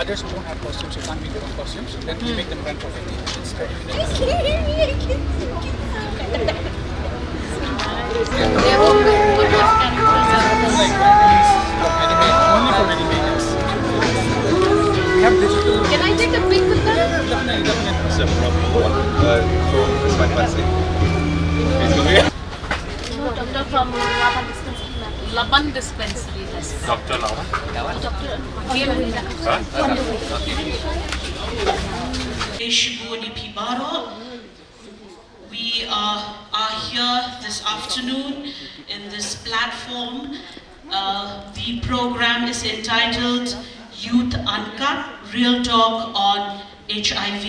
others who don't have costumes, who can't make their own costumes, then we make them run for 15 minutes. 30 minutes. Only for animators. We have digital. Can I take a pic with that? Definitely. So it's fantastic. Doctor from Laban Dispensary. Doctor now. Doctor. We are here this afternoon in this platform. The program is entitled Youth Uncut, Real Talk on HIV.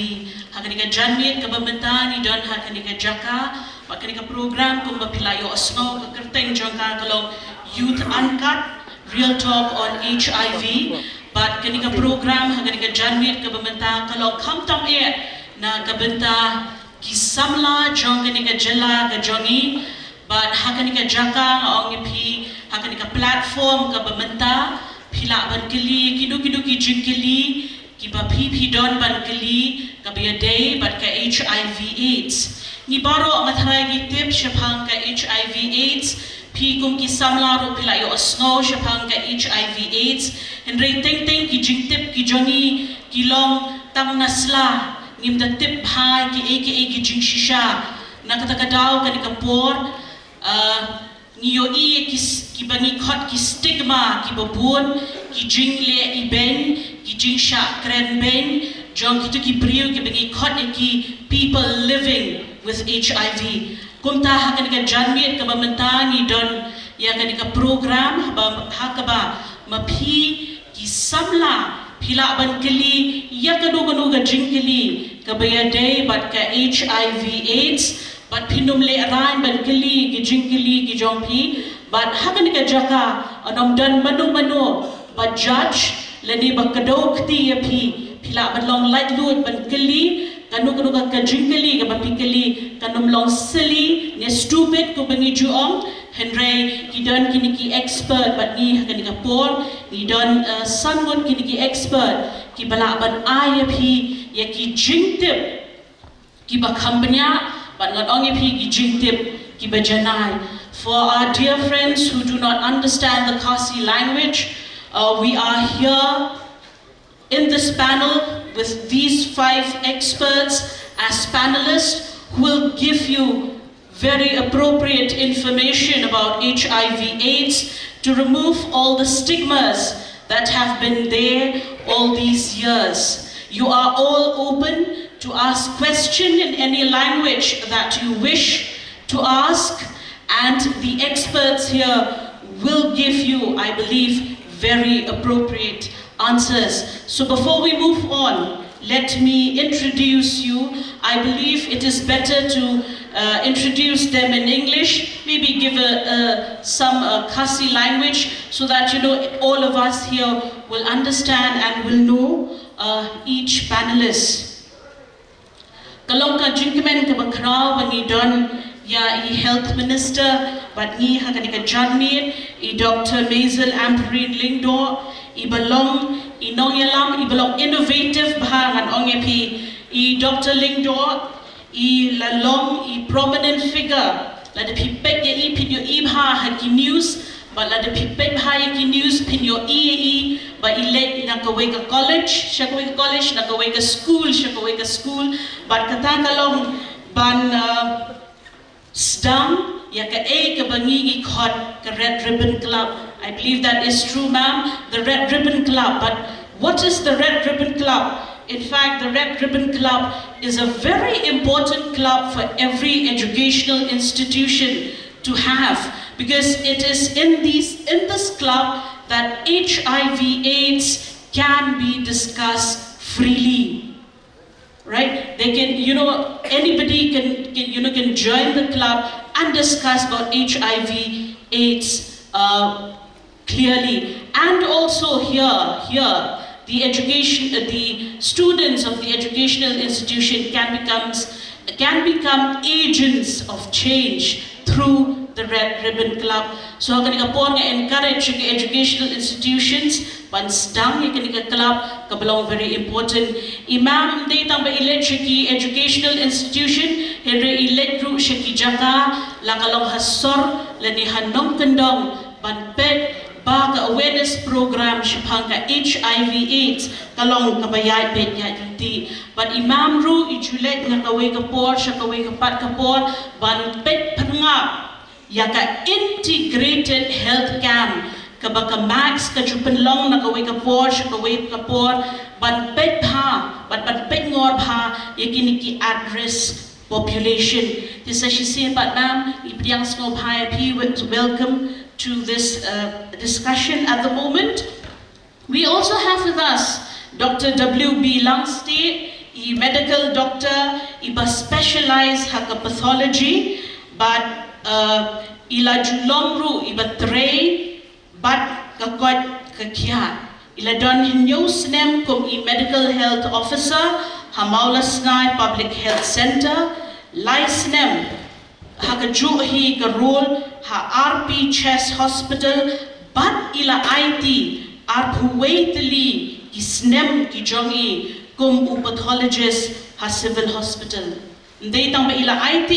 Hakanika janmit kabamenta ni don hakanika jaka, hakanika program kumba pilayo asno kakerteng jangka kalong Youth Uncut, Real Talk on HIV. But kanika program hakanika janmit kabamenta kalong kamtam na kabenta ki Samla jong kanika jela ka jongi. But hakanika jaka ngong pi hakanika platform kabamenta pila ban kili kidu ki jinkili ki ba pi don ban kili ka be day but ka HIV/AIDS ni baro ang atharay gi tip shapang ka HIV/AIDS pi kum ki Samla ro pila yo snow shapang ka HIV/AIDS henry ting ki jingtip ki jongi ki long tang nasla ngim da tip hai ki aka ki jingshisha nakatakadaw kanika por Niyo ki bangi khot ki stigma ki babun ki jingle i ben ki jing Ïakren ben jong ki brio ki bangi khot ki people living with HIV kumta hakanika janmit ka bamenta ni don ya kanika program hakaba mapi ki Samla pila ban kili ya kanu ga jingkili ka bayade but ka HIV/AIDS but pinum le aran ban kili ki jingkili ki jongpi but hakanika jaka anom dan manu but judge lani bakado kti yapi pila ban long light load ban kili kanu ka jingkili ka bapikili kanum long silly ne stupid ko bangi juong henry ki don kiniki expert but ni hakanika por ni don sangon kiniki expert ki bala ban ayapi ya ki jingtip ki bakambanya but not only ki jingtip ki bajanai. For our dear friends who do not understand the Khasi language, we are here in this panel with these 5 experts as panelists who will give you very appropriate information about HIV/AIDS to remove all the stigmas that have been there all these years. You are all open to ask question in any language that you wish to ask, and the experts here will give you, I believe, very appropriate answers. So before we move on, let me introduce you. I believe it is better to introduce them in English, maybe give some Khasi language so that all of us here will understand and will know each panelist. Kalongka Jingpang ka bakraw bangi don ya I health minister but ni hakanika janmir I Dr. Maisel Amperin Lingdo I balong I nongyalam I balong innovative bahangan ongepi I Dr. Lingdo I lalong I prominent figure la de pipet ya I pinyo ibha haki news but la de pipet ha ki news pinyo I ba ilet nakaweka college nakaweka school but katakalong ban stam ya ka ka bangi khot ka Red Ribbon Club. I believe that is true, ma'am, the Red Ribbon Club. But what is the Red Ribbon Club? In fact, the Red Ribbon Club is a very important club for every educational institution to have, because it is in this club that HIV/AIDS can be discussed freely, right? They can, anybody can join the club and discuss about HIV/AIDS clearly. And also here, the students of the educational institution can become agents of change through the Red Ribbon Club. So akan kapor nga encourage the educational institutions ban sedang yang kini club kabelong very important. Imam day tang ba elect ki educational institution henry elect ru shaki jaka la kalong hasor lani hanong kendong ban pet ba ka awareness program shipang ka HIV/AIDS kalong kabayay pet ya yuti. But imam ru ijulet nga kaway kapor siya kaway kapat kapor ban pet pangap ya ka integrated health camp kabaka max ka jupenlong na kaway kapor siya kaway kapor ban pet pa ban pet ngor pa yakini ki at risk population. This is she but nam ipiang snob high welcome to this discussion at the moment. We also have with us Dr. W.B. Langste, a medical doctor, iba specialized haka pathology, but ila julongru iba tray, but kakot kakia. Ila don hinyosnem kum i medical health officer, hamaulasnai public health center, laisnem haka juhi ka role ha RP Chest Hospital, but ila IT arpuwaitli kisnem ki jongi kum pathologist ha civil hospital. Ndai tang ba ila IT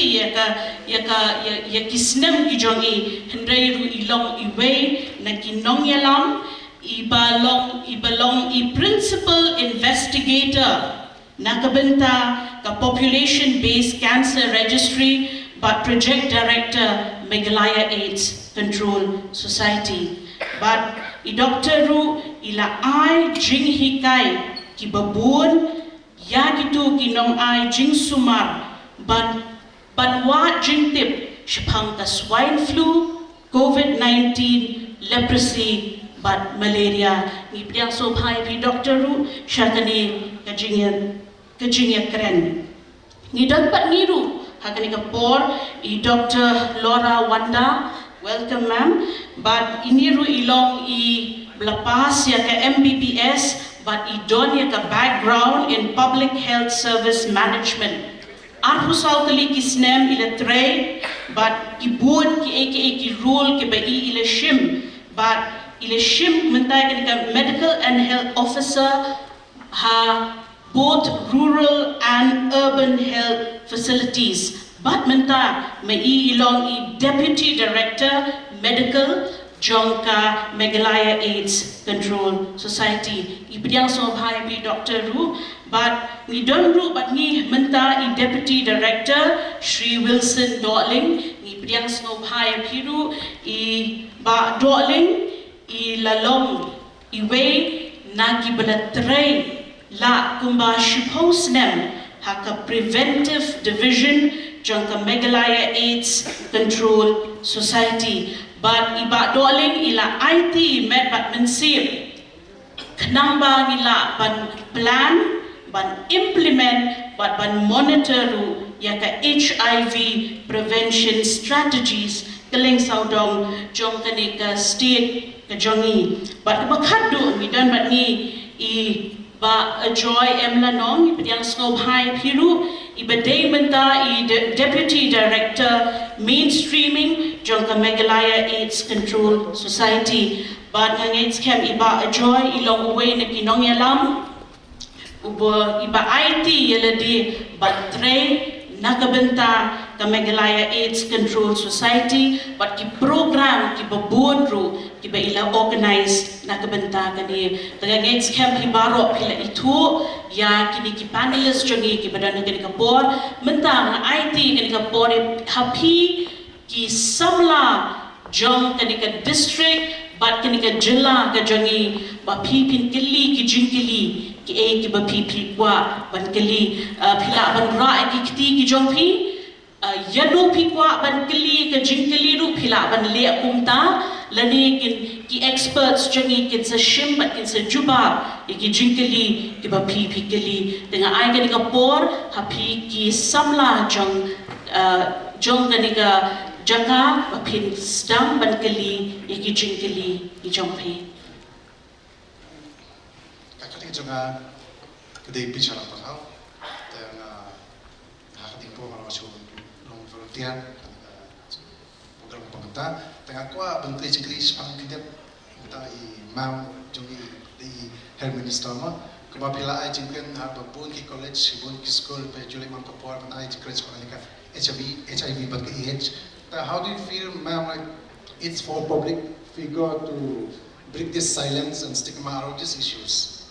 ya kisnem ki jongi hendai ru ilong iwe na kinong yalam ibalong i principal investigator nakabenta ka population based cancer registry but project director Meghalaya AIDS Control Society. But I Dr. Ru ila ai Jingbuhrieh ki babun ya gitu kinong ai Jing Sumar ban wat Jingtip shipang ka swine flu, COVID-19, leprosy, but malaria. Ni piang so pai pi Dr. Ru syakani Ïakren. Ni dapat niru hakani kapor I Dr. Laura Wanda, welcome ma'am. But iniru ilong I blapas ya ka MBBS, but I don ya ka background in public health service management. Arhusal kali kisnem ila tray, but ibun ki rule ki ba ila shim, but ila shim mentay ka medical and health officer ha both rural and urban health facilities. But menta may ilong I Deputy Director Medical Jongka Meghalaya AIDS Control Society. Ipiang so bhai bi Dr. Ru, but ni don ru but ni menta I Deputy Director Shri Wilson Dotling. Ipiang so bhai piru I ba Dotling I lalong iwe nagi balatray la kumba shiposnem haka preventive division jangka Meghalaya AIDS Control Society. But iba doling ila IT med bat mensir Khniang ila ban plan ban implement but ban monitor yaka HIV prevention strategies keling saudong jong kanika state ka jongi. But bakadu mi dan bat ni I ba joy emlanong ipiang snob high piru iba day menta I Deputy Director Mainstreaming jongka Meghalaya AIDS Control Society. But ng AIDS camp iba joy ilong uwi na kinong yalam ubo iba IT yaladi but tray nakabenta ka Meghalaya AIDS Control Society, but ki program ki babun ru ki ba ila organize nakabenta kani taga AIDS camp hibaro pila itu ya kini ki panelists jongi ki badan kani kapor mentang IT kani kapor happy ki Samla jong kani ka district but kani ka jilla ka jongi ba pipin kili ki jingkili ki ki ba pipi kwa ban kili pila ban ra ki kiti ki jong pi yanu pi kwa ban kili ka jingkili ru pila ban le kumta lani ki experts jongi kin sa shim but kin sa juba ki jingkili ki ba pipi kili dengan ai kani ka por happy ki Samla jong kani ka jaka bapin sedang ban keli iki jingkeli I jongpi. Kakali jonga kedai bicara pasal dan hakati po kalau masuk long volunteer dalam pemerintah tengah kuat bentuk cekri sepang kita tentang mau jungi di health minister mah kemapila ai jingken apa pun ki college pun ki school pe juli mang kapor man ai jingken sepang ka HIV but AIDS. How do you feel, ma'am, like it's for public figure to break this silence and stigma around these issues?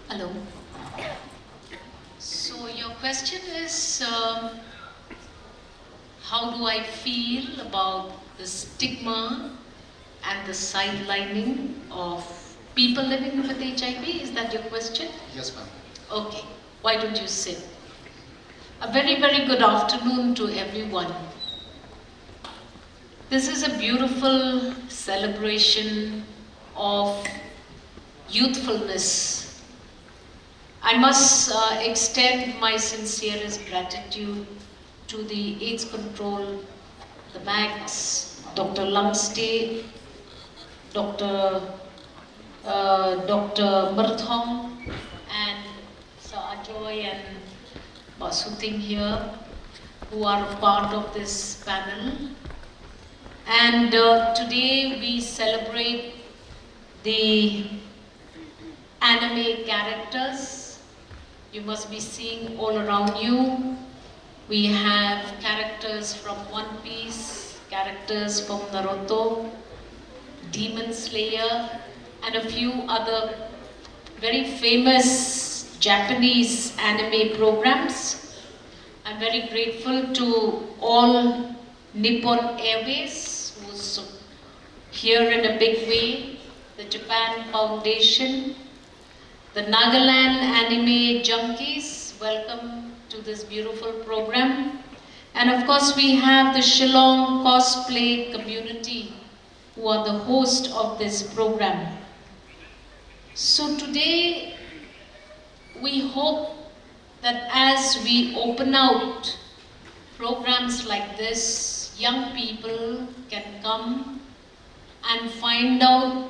Hello. So your question is, how do I feel about the stigma and the sidelining of people living with HIV? Is that your question? Yes, ma'am. Okay. Why don't you sit? A very, very good afternoon to everyone. This is a beautiful celebration of youthfulness. I must extend my sincerest gratitude to the AIDS Control, the MAGs, Dr. Lumsday, Dr. Murthong, and Sir Ajoy and Basuting here, who are part of this panel. And today we celebrate the anime characters. You must be seeing all around you. We have characters from One Piece, characters from Naruto, Demon Slayer, and a few other very famous Japanese anime programs. I'm very grateful to all Nippon Airways, who's here in a big way, the Japan Foundation, the Nagaland Anime Junkies, welcome to this beautiful program. And of course we have the Shillong cosplay community, who are the host of this program. So today we hope that as we open out programs like this, young people can come and find out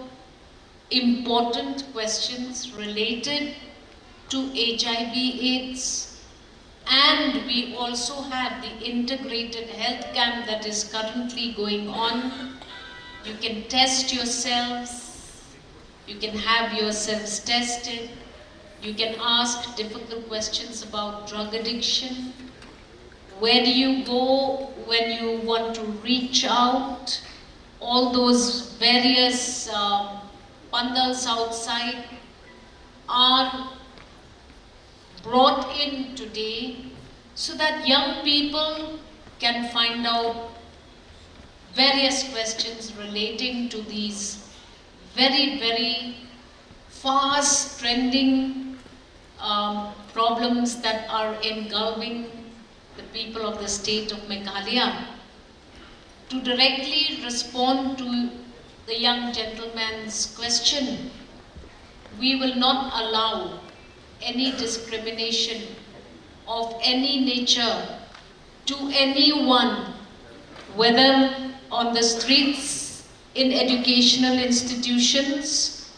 important questions related to HIV/AIDS, and we also have the integrated health camp that is currently going on. You can test yourselves, you can have yourselves tested, you can ask difficult questions about drug addiction. Where do you go when you want to reach out? All those various bundles outside are brought in today so that young people can find out various questions relating to these very, very fast trending problems that are engulfing the people of the state of Meghalaya. To directly respond to the young gentleman's question, we will not allow any discrimination of any nature to anyone, whether on the streets, in educational institutions,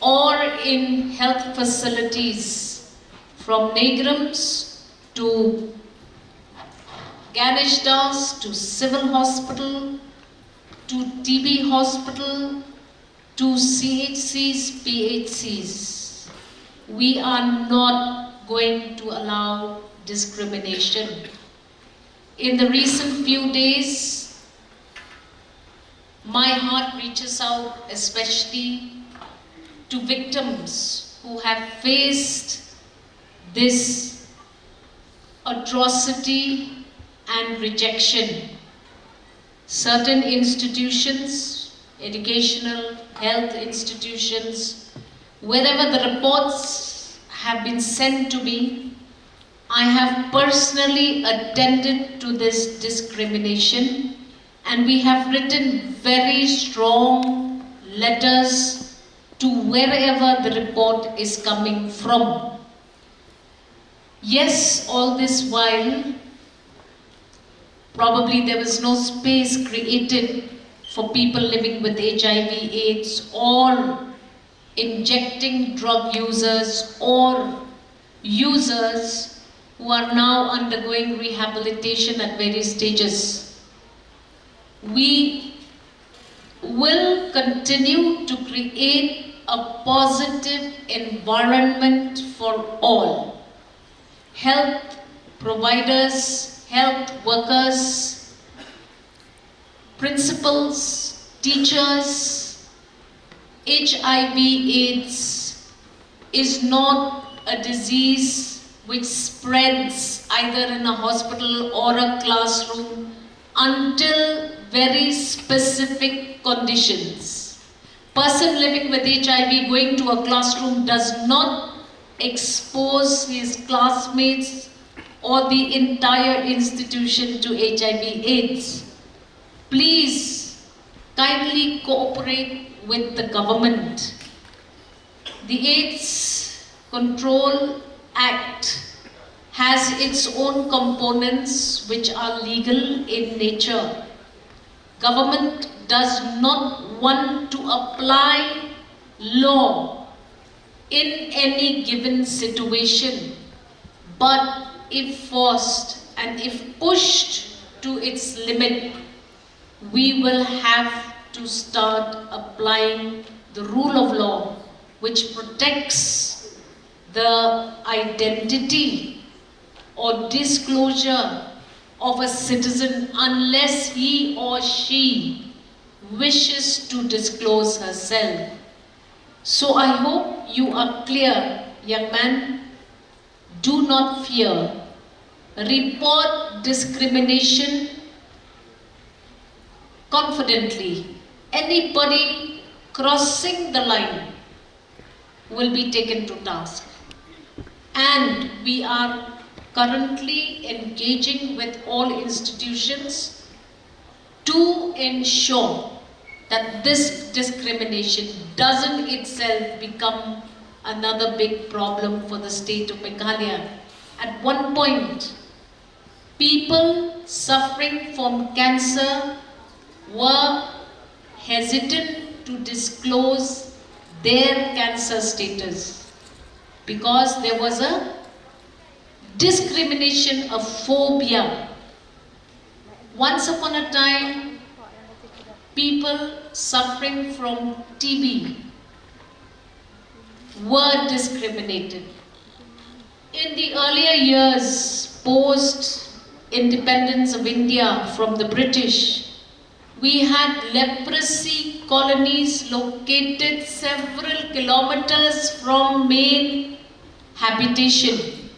or in health facilities, from Negrams to Ganeshdas to civil hospital, to TB hospital, to CHCs, PHCs. We are not going to allow discrimination. In the recent few days, my heart reaches out especially to victims who have faced this atrocity and rejection. Certain institutions, educational, health institutions, wherever the reports have been sent to me, I have personally attended to this discrimination, and we have written very strong letters to wherever the report is coming from. Yes, all this while, probably there was no space created for people living with HIV/AIDS or injecting drug users or users who are now undergoing rehabilitation at various stages. We will continue to create a positive environment for all. Health providers, health workers, principals, teachers. HIV/AIDS is not a disease which spreads either in a hospital or a classroom until very specific conditions. Person living with HIV going to a classroom does not expose his classmates or the entire institution to HIV/AIDS. Please kindly cooperate with the government. The AIDS Control Act has its own components which are legal in nature. Government does not want to apply law in any given situation, but if forced and if pushed to its limit, we will have to start applying the rule of law which protects the identity or disclosure of a citizen unless he or she wishes to disclose herself. So I hope you are clear, young man. Do not fear. Report discrimination confidently. Anybody crossing the line will be taken to task. And we are currently engaging with all institutions to ensure that this discrimination doesn't itself become another big problem for the state of Meghalaya. At one point, people suffering from cancer were hesitant to disclose their cancer status because there was a discrimination, a phobia. Once upon a time, people suffering from TB were discriminated. In the earlier years, post-independence of India from the British, we had leprosy colonies located several kilometers from main habitation.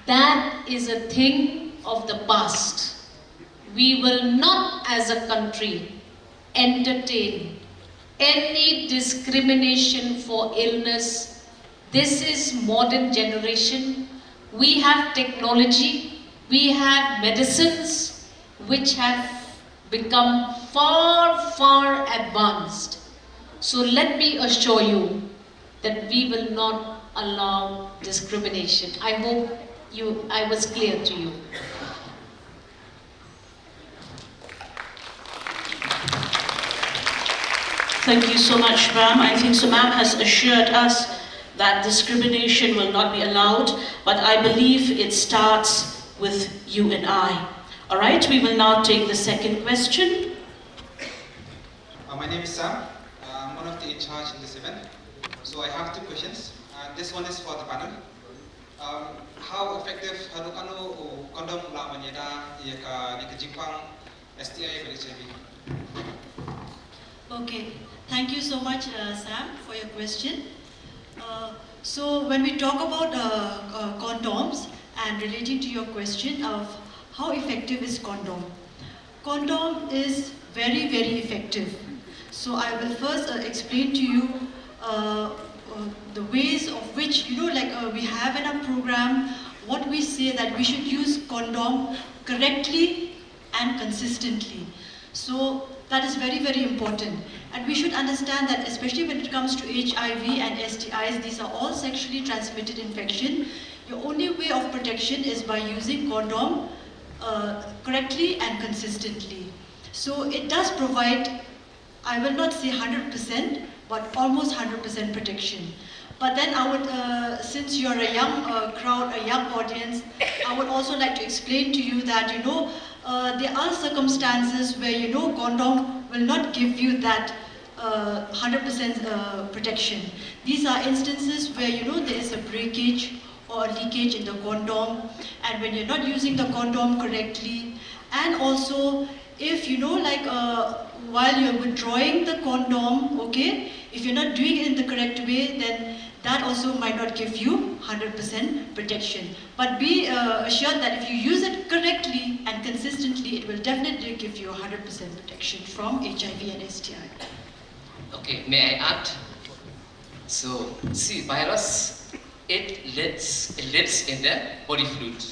That is a thing of the past. We will not as a country entertain any discrimination for illness. This is modern generation. We have technology, we have medicines which have become far advanced. So let me assure you that we will not allow discrimination. I hope I was clear to you. Thank you so much, ma'am. I think so ma'am has assured us that discrimination will not be allowed, but I believe it starts with you and I. All right, we will now take the second question. My name is Sam. I'm one of the in charge in this event. So I have two questions. This one is for the panel. How effective condom la manyeda ika Jingpang STI with HIV? Okay, thank you so much, Sam, for your question. So when we talk about condoms and relating to your question of how effective is condom? Condom is very effective. So I will first explain to you the ways of which, we have in our program, what we say that we should use condom correctly and consistently. So that is very important. And we should understand that especially when it comes to HIV and STIs, these are all sexually transmitted infection. Your only way of protection is by using condom correctly and consistently. So it does provide, I will not say 100%, but almost 100% protection. But then I would since you're a young crowd, a young audience, I would also like to explain to you that, there are circumstances where, condom will not give you that 100% protection. These are instances where, there is a breakage or a leakage in the condom, and when you're not using the condom correctly, and also if, while you're withdrawing the condom, okay, if you're not doing it in the correct way, then that also might not give you 100% protection. But be assured that if you use it correctly and consistently, it will definitely give you 100% protection from HIV and STI. Okay, may I add? So, see, virus, it lives in the body fluid.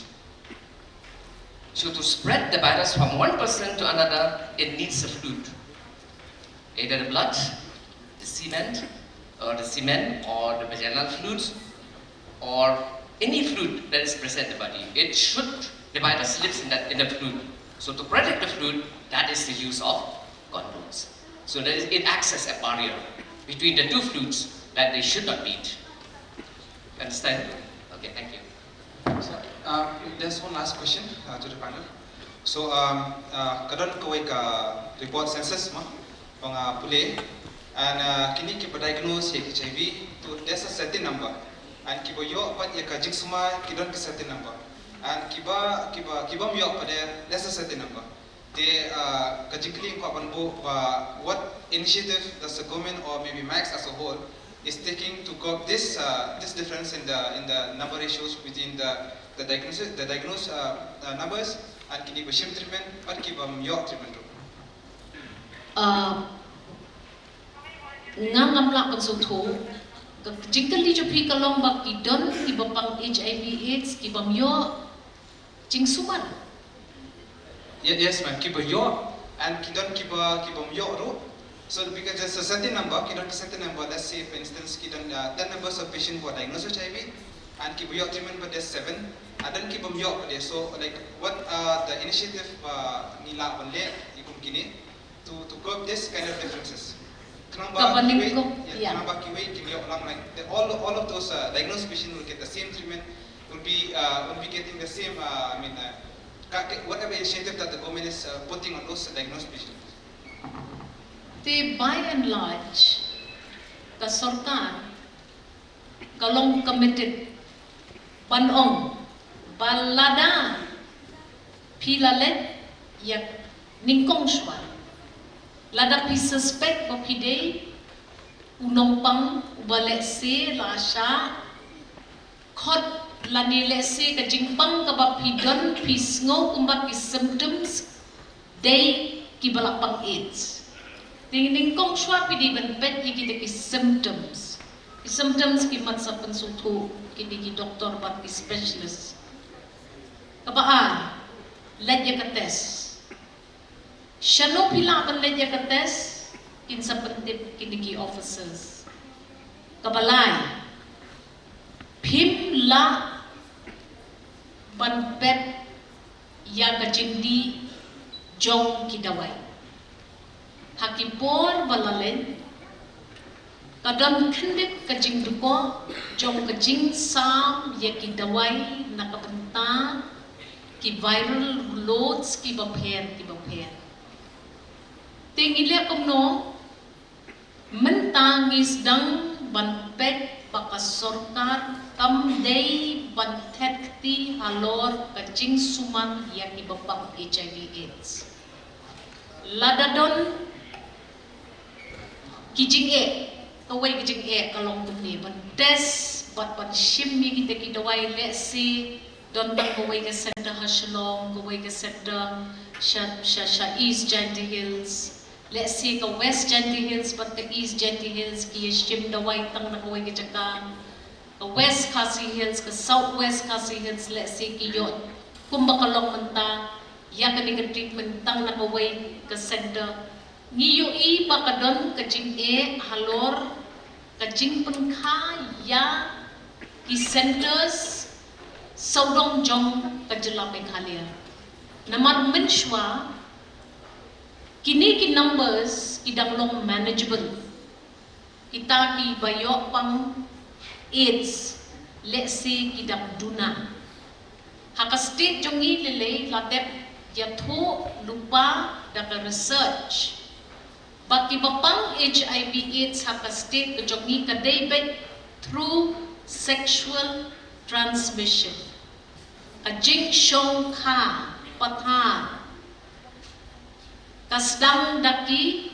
So to spread the virus from one person to another, it needs a fluid. Either the blood, the semen, or the vaginal fluid, or any fluid that is present in the body. The virus lives in the fluid. So to protect the fluid, that is the use of condoms. So that it acts as a barrier between the two fluids that they should not meet. Understand? Okay, thank you. So, there's one last question to the panel. So, kadon kawai ka report census pulih, and kini kita diagnose HIV to there's a certain number, and kita yo pat ya kajik semua kidon ke certain number, and kita yo pada there's a certain number. They kajikli ko apan bo what initiative does the government or maybe Max as a whole is taking to curb this difference in the number ratios between the diagnosed numbers and kini bashim treatment or kibam yo treatment. Ngamla konsulto, jingkali jo pi kalong bak kidon kibapang HIV/AIDS kibam yo jingsuman. Yes, ma'am. Kiba yo and kidon kibam yo ro. So because there's a certain number, kidon certain number. Let's say, for instance, kidon 10 numbers of patients who are diagnosed with HIV, and kiba yo treatment but there's 7, and then kibam yo but there. So like what the initiative nila banle ikum kini to curb this kind of differences. Kenapa kiway kini yo lang like all of those diagnosed patients will get the same treatment, will be getting the same whatever initiative that the government is putting on those diagnosed patients. They by and large, the sarkar kalong committed panong balada pilalet yak ningkong shwa lada pi suspect bapide unong pang ubale se lasha khot lanile se ka Jingpang ka bapidon pisngo kumba ki symptoms day ki balapang AIDS. Ding kong shwa pidi ban pet ki ki symptoms. Symptoms ki mat sa konsulto ki doktor bat ki specialist. Kabaan let ya ka test. Shano pila ban let ya ka test kin sa pentip ki officers. Kabalay Phim la ban pet ya ka jindi jong ki dawai. Hakipor balalen kadam khindik ka jingduko jong ka jing sam ya ki dawai nakabanta ki viral loads ki bapher tingile komno mentangis dang ban pet bakasorkar kam day ban thekti halor ka jing suman ya ki bapang HIV/AIDS ladadon kijing kawai kijing kalong kumni ban test bat shimmi kita kidawai lesi don tak kawai ka center Shillong kawai ka center sha East Genty Hills lesi ka West Genty Hills bat ka East Genty Hills ki shim dawai tang na kawai ka jakang ka West Khasi Hills ka Southwest Khasi Hills lesi ki yo kumba kalong menta ya ka ni ka treatment tang na kawai ka center Ngiyo pakadon ka Jing Halor ka Jingpang ya ki centers saudong jong ka jela Meghalaya. Namar menshwa kini ki numbers idang long manageable. Kita ki bayok pang AIDS let's say kidam duna haka state jongi lele latep yatho lupa daka research baki bapang HIV AIDS haka state jongi kadebet through sexual transmission ajing shong kha pathan kasdang daki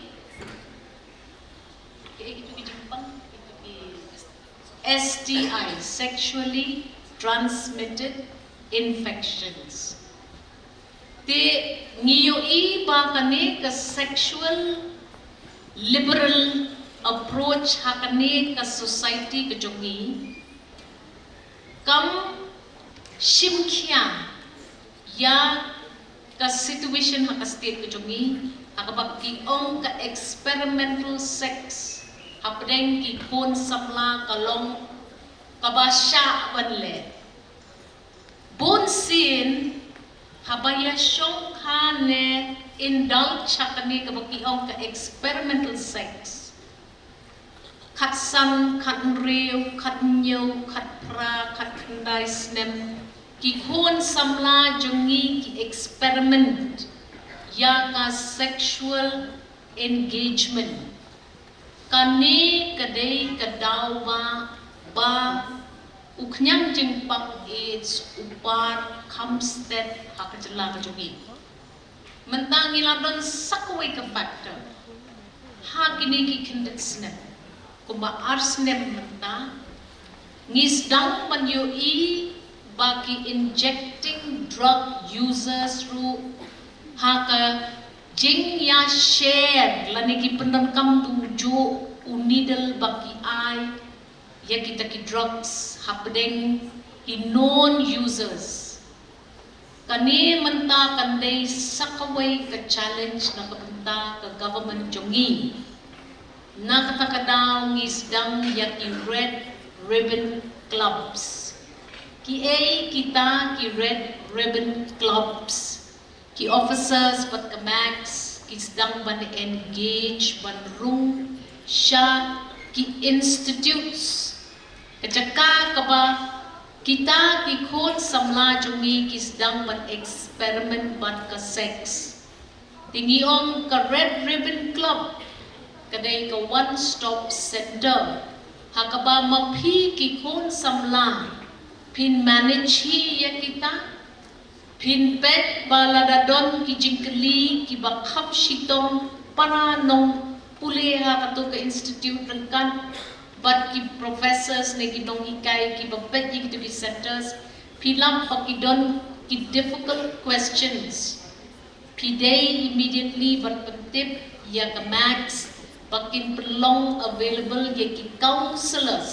STI, sexually transmitted infections. Te ngiyoi ba kane ka sexual liberal approach hakane ka society ka jongi kam shimkhya ya ka situation haka state ka jongi haka ki ong ka experimental sex hapdeng ki kon samla kalong kabasya wanle bon sin habaya shong khane indulge hakane kabaki ong ka experimental sex khat san khat riu khat nyo khat pra khat khandai snem ki kon samla jongi ki experiment ya ka sexual engagement kani kadai kadau ba Khniang Jingpang AIDS upar kamstet hakajala kajogi mentangi ladon sakwe ka factor hakini ki kindet snap kumba arsnem menta ngisdang panyo baki injecting drug users through haka jing ya share lani ki pendankam tujo unidal baki ai ya kita ki drugs hapdeng ki non users kani menta kandai sakaway ka challenge na kabenta ka government jongi na katakadaw ngisdang ya ki red ribbon clubs ki kita ki red ribbon clubs ki officers pat ka max ki sedang ban engage ban rung sya ki institutes kecaka kaba kita ki khot samla jongi ki sedang ban experiment ban ka sex tingi om ka red ribbon club kadai ka one stop center hakaba maphi ki khon samla pin manage hi ya kita pin pet baladadon ki jingkeli ki bakhap shitong para nong puleha kato ka institute rengkan but ki professors ne ki nong ikai ki bapet ki to be centers pilam pakidon ki difficult questions pidei immediately but pentip ya ka max bakin pelong available ya ki counselors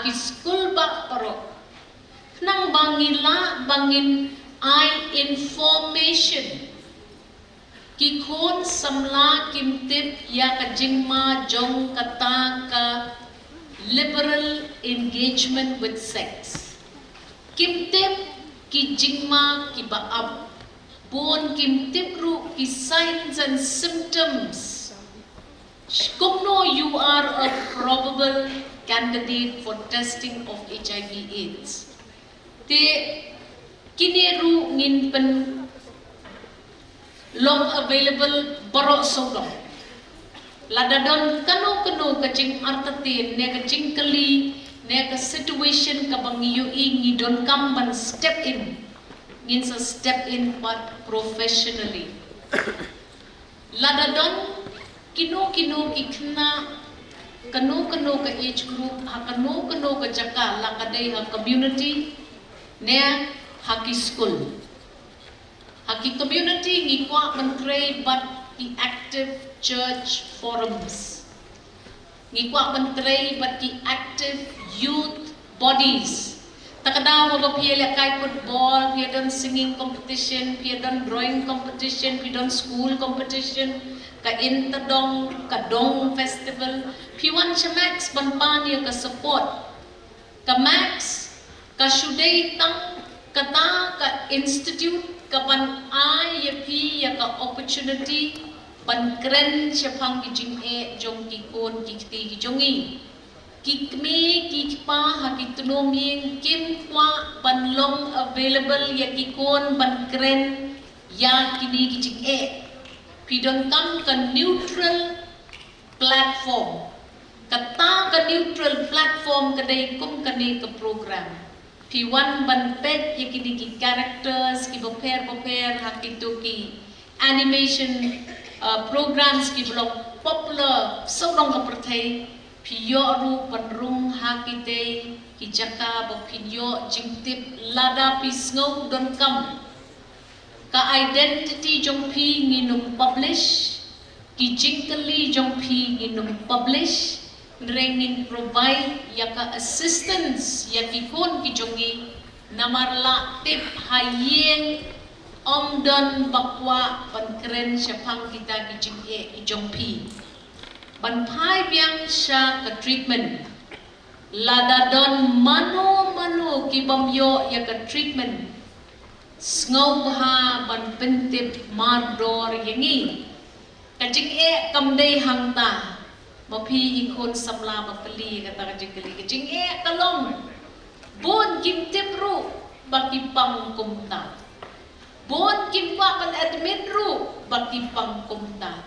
ki school bak parok nang bangin I information ki khon samla kimtip ya ka jingma jong kata ka liberal engagement with sex kimtip ki jingma ki baab bon kimtip ru ki signs and symptoms kumno you are a probable candidate for testing of HIV AIDS te kineru ngin pen long available borok sodong ladadon kano kacing artatin ne kacing keli ne ka situation ka bangiyo ngidon kamban step in ngin sa step in but professionally ladadon kino ikna kano ka age group ha kano ka jaka lakadai ha community ne haki school haki community ngikwa mentray but the active church forums ngikwa mentray but the active youth bodies takadaw ba pia kai football pia don singing competition pia don drawing competition pia don school competition ka interdong ka dong festival piwan chamax banpanya ka support ka max ka shudai tang kata ka institute ka pan ai ya pi ya ka opportunity pan kren chapang ki jing e jong ki kon ki ti ki jongi Kikmi kikpa hakitunoming kim kwa banlong available ya kikon bankren ya kini kicik pidon kam ke neutral platform kata ke neutral platform kedai kum kene ke program P1 banpet ya kini ki characters ki prepare hakitu ki animation programs ki blog popular so dong ke pertai Piyo ru penrung hakite kijaka bapinyo jingtip lada pisngau don kam ka identity jong pi nginum publish ki jingkeli jong pi nginum publish rengin provide yaka assistance yakikon ki jongi namarla tip hayeng omdon bakwa pankren syapang kita ki jong pi ban pai biang sya ke treatment ladadon mano ki bamyo ya ke treatment ngau ha ban pentip mardor yangi kajing kamdei hangta mapi ikon samla bapeli kata kajing kali kajing kalong bon gimtip ru baki pang kumta bon kimpa pan admin ru baki pang kumta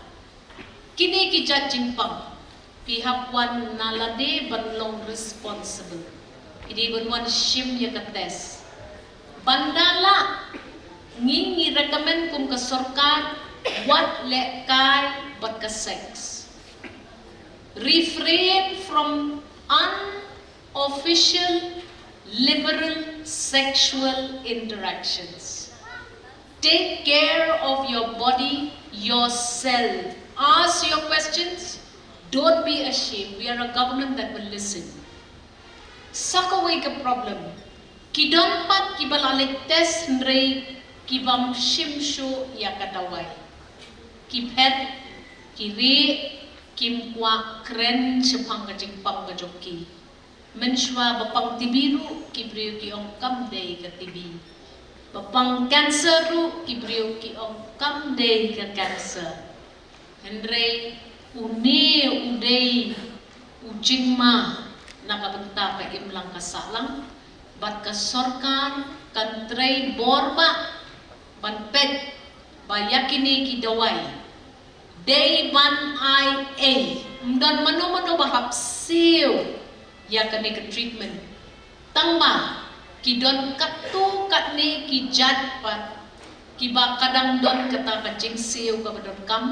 Kini kijat Jingpang pihak wan nalade banlong responsible. Ini banwan shim ya kates. Bandala ngingi recommend kum ke sorkar wat lekai bat ke sex. Refrain from unofficial liberal sexual interactions. Take care of your body yourself. Ask your questions. Don't be ashamed. We are a government that will listen. Suck away the problem. Kidon pat kibalalik tes nrei kibam shimsho yakatawai. Kipet kiri kimkwa kren sepang Jingpang kajoki. Menshwa bapang tibiru kibriu ki ong kamdei ka tibi. Bapang cancer ru kibriu ki ong kamdei ka cancer. Henry udei ujingma nakabenta ka imlang kasalang bat ka sorkar kantray borba banpet bayakini kidaway day ban ai mdan mano bahap siu ya kani ka treatment tangma kidon katu katni kijat pat kiba kadang don kata ka jingsiu ka badon kam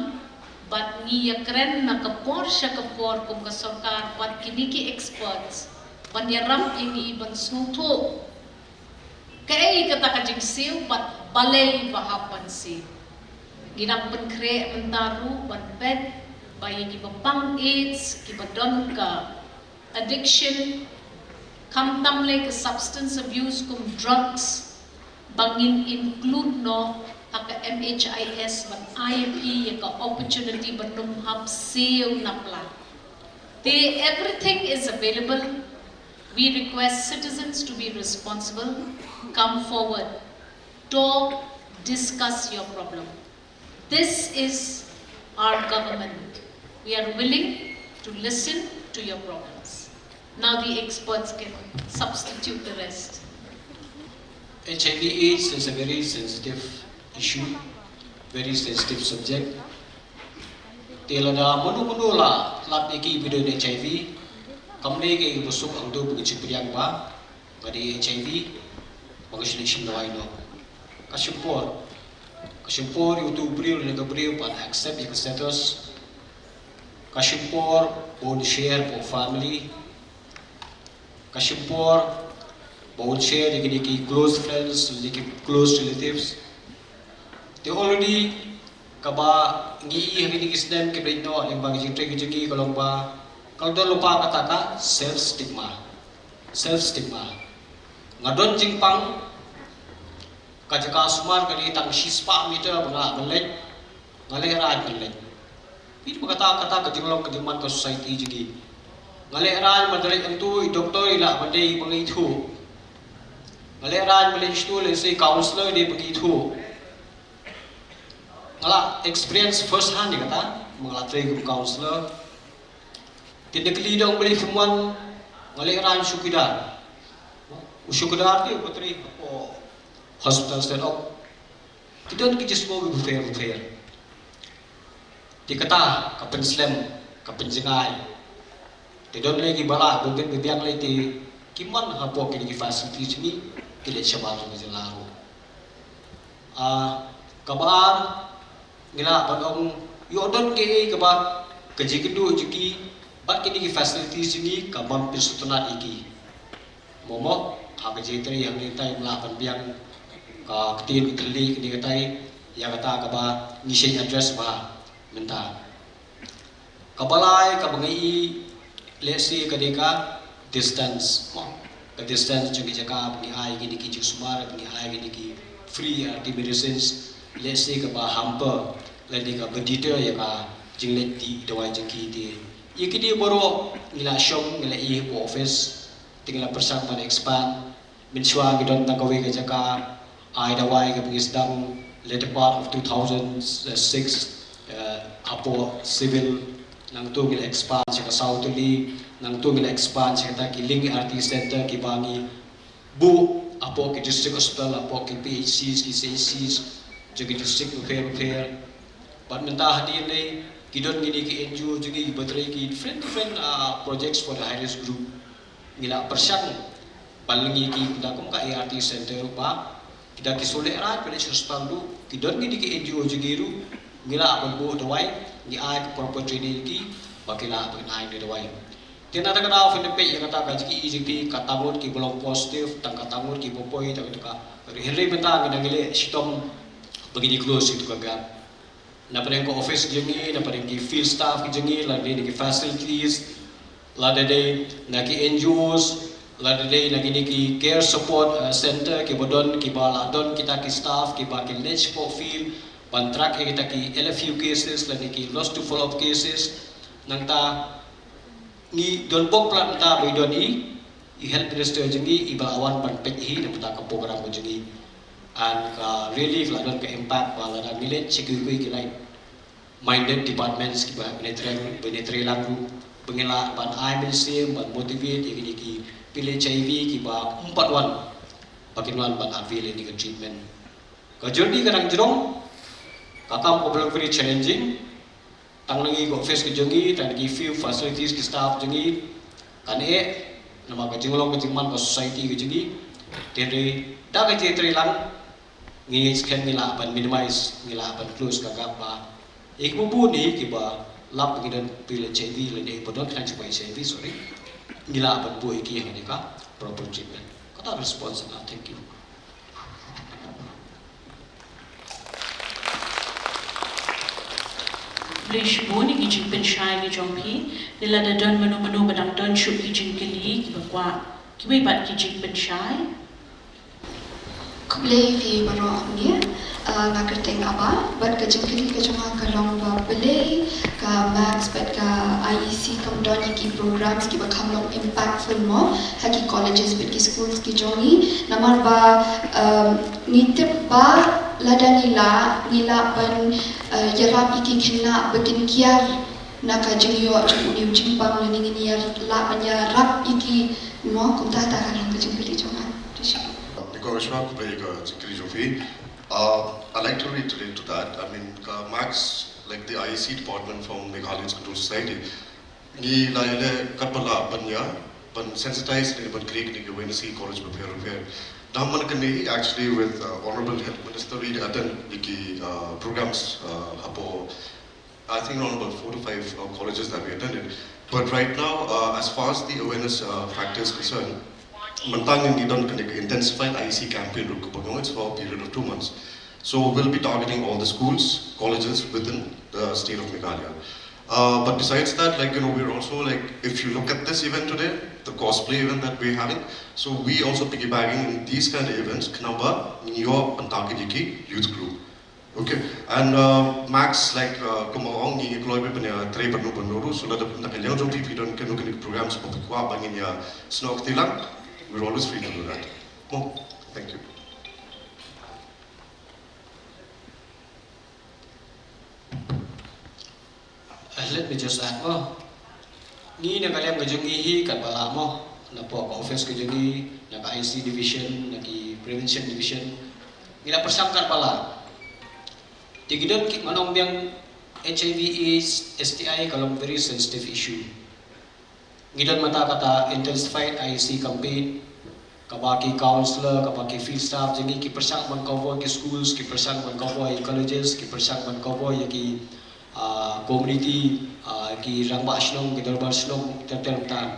But Ïakren na kapor siya kapor kung kasarkar pat kiniki experts banyaram ini ban snuto kay kata kajing siw pat balay bahapan siw ginang pankre mentaru ban bed bayi kibapang AIDS kibadon ka addiction kamtam le ka substance abuse kum drugs bangin include no haka MHIS ban IAP yaka opportunity banum hab siyo napla. Everything is available. We request citizens to be responsible. Come forward. Talk, discuss your problem. This is our government. We are willing to listen to your problems. Now the experts can substitute the rest. HIV/AIDS is a very sensitive issue, very sensitive subject. Telada manu la lat eki video HIV, kamne ke busuk angdo begitu priang ba, kadi HIV, bagus nation no ino. Kasimpor YouTube brio le brio pan accept the status. Kasimpor bon share for family. Kasimpor bon share the close friends, the close relatives. They already kaba ngi hari ni kisdem ke breakno yang bang jing tregi jegi kalau ba kalau dah lupa kata self stigma ngadon Jingpang kajaka sumar kali tang shispa meter banga belek ngaleran belek itu kata kajinglong kediman ke society jegi ngaleran madalek entu doktor ila badai bengitu ngaleran belek stu le sei counselor dia begitu ngala experience first hand ni kata mengalatri group counselor tidak kali dong beli semua ngaliran syukudar. Syukudar dia putri apa hospital stand up. Kita nak just go fair. Di kata kapan Khlem, kapan Jingai. Tidak lagi balak biang lagi kiman apa kini facility sini kita coba tu menjelaru. Kabar ngila padong yodon ke kabar kerja kedua juga bat kini facility sini kabar persutunan iki. Momo hak kerja yang kita melakukan biang ketin itali kini kata yang kata kabar ngisi address bah minta kabalai kabangai lesi kadeka distance ke distance juga jaga bagi ai gini ki sumar bagi ai gini ki free anti medicines lesi ke bah hamper lagi ke bedita ya ka jinglet di dawai jengki di iki dia baru ngila shop ngila office tinggal persang pan expand mensuang gidon tangkawe ke jaga ai dawai ke bagi sedang later part of 2006 apo civil nang tu ngila expand sa South Li nang tu ngila expand sa kata kiling RT center ki bangi bu apo ki district hospital apo ki PHCs ki CCs juga district repair but mentah hadir ni kidon ngini ki NGO juga bateri ki different projects for the high risk group ngila persang palingi ki kita kum ka RT center ba kita ki soleh rat pada hospital du kidon ngini ki NGO juga ru ngila apa bu dawai ni ai proper training ki bakila apa ai ni dawai tiada tak kena ofen pe yang kata kaji ki katamut ki belum positif tang katamut ki popoi tak ka hari benta ngile sitom begini close itu kagak na pada ko office jengi na pada ki field staff ki jengi la de ki facilities la de na ki NGOs la de na ki care support center ki bodon ki baladon kita ki staff ki bakil net for field pantrak kita ki LFU cases lagi ki lost to follow up cases nang ta ni don pok plan ta boy don i health minister jengi i balawan pan pek hi na ta ka program mo jengi and really la don ka impact wala na milet chikui ki lain minded departments ki ba benetre lagu pengela ban IMC ban motivate ki ki pilih HIV ki ba 4 wan pakinwan ban avail ni ka treatment ka journey kadang jerong kakam problem very challenging tang lagi go office ke jengi dan ki few facilities ki staff jengi kan nama ka jinglong ke jingman ka society ke jengi dere da ka je trelang ngi scan ngila ban minimize ngila ban close ka ba ik bu ni ki ba lap ngi dan pile HIV le ne bodon kan chupai HIV sorry ngila ban bu iki yang ka proper treatment kata response na thank you. Blish boni ki Jingpang shai ki jongpi nila da don menu badang don shoot ki jingkeli ki bakwa ki bai bat ki Jingpang shai kublai fi baro ni ngakerteng aba bat ka jingkeli ka jonga ka long ba belai ka max bat ka IEC Condom ki programs ki bakham long impactful mo haki colleges bat ki schools ki jongi namar ba nitip ba lada nila ban yarap iki kena begin kiar naka jengyo jenguni Jingpang ni ngini la panya rap iki mo kumta ta kan ka jengkeli jonga because I like to reiterate to that. I mean, Max, like the IEC department from Meghalaya Control Society, ni laile kapala banya, ban sensitized ni ban create ni when see college repair. Naman kani actually with Honorable Health Minister Reid attend the programs hapo. I think around about 4 to 5 colleges that we attended. But right now, as far as the awareness factor is concerned, Mantang ni don connect intensified IEC campaign it's for a period of 2 months. So we'll be targeting all the schools, colleges within the state of Meghalaya. But besides that, we're also if you look at this event today, the cosplay event that we're having, so we also piggybacking in these kind of events, Knamba, your Pantaki youth group. Okay, and Max, kumawang ni Chloe panya tray panu so that the kanyang jong TV don kanu programs for the kwa bangin ya snog tilang. We're always free to do that. Oh, thank you. Let me just add ni na kalian gajung ihi kat bala mo na po ka office ko jani nag IC division nagi prevention division ngila persangkan pala tigidon ki manong biang HIV AIDS STI kalong very sensitive issue ngidon mata kata intensified IC campaign kabaki counselor kabaki field staff jani ki persang man cover ki schools ki persang man cover colleges ki persang man cover ki community ki rangba Shillong ki darbar Shillong tertentan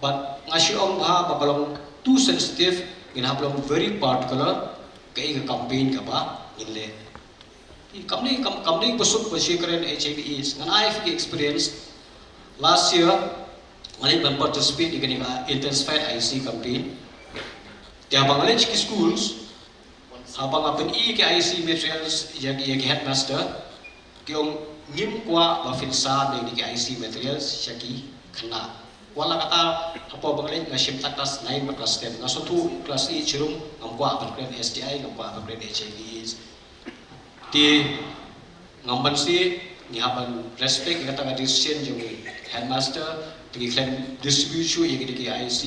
but ngasyong ba bakalong too sensitive ginahablong very particular kay ka campaign ka ba inle kamni busuk po Ïakren HIV is ngan IFK experience last year mali ban participate in intensified IC campaign tiabang alej ki schools habang apen ke IC materials yagi headmaster kiong nyim kwa mafinsa de ki IC materials syaki kena wala kata apa bangalej nga shim takas 9 class 10 nga so 2 class E chirum ngam kwa ban STI ngam kwa ban HIV is di ngamban si ni haban respect kata nga decision jung headmaster tigi Khlem distribution yagi ki IC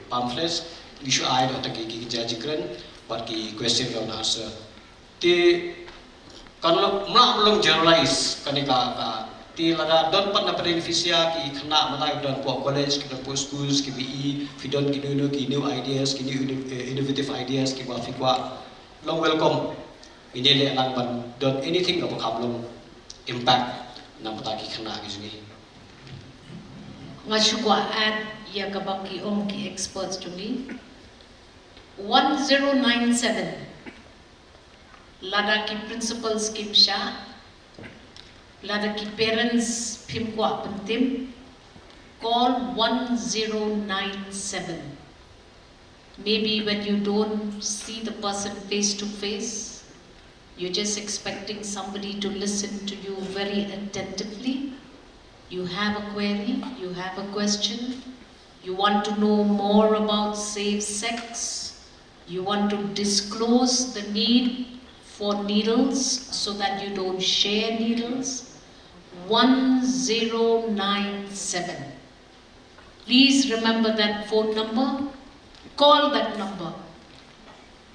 pamphlets issue ai do tagi ki Ïakren but ki question and answer ti kalau belum generalize kanika ti lada don pat na beneficia ki khna malai don po college ki po schools ki BE fidon ki new ideas ki new innovative ideas ki ba fikwa long welcome ini le lang ban don anything about kablong impact na mata ki khna ki sini ngashukwa at ya kabaki ki experts tuli 1097 lada ki principals kimsha lada ki parents phimkwa pentim call 1097 maybe when you don't see the person face to face you're just expecting somebody to listen to you very attentively you have a query you have a question you want to know more about safe sex you want to disclose the need for needles so that you don't share needles. 1097. Please remember that phone number. Call that number.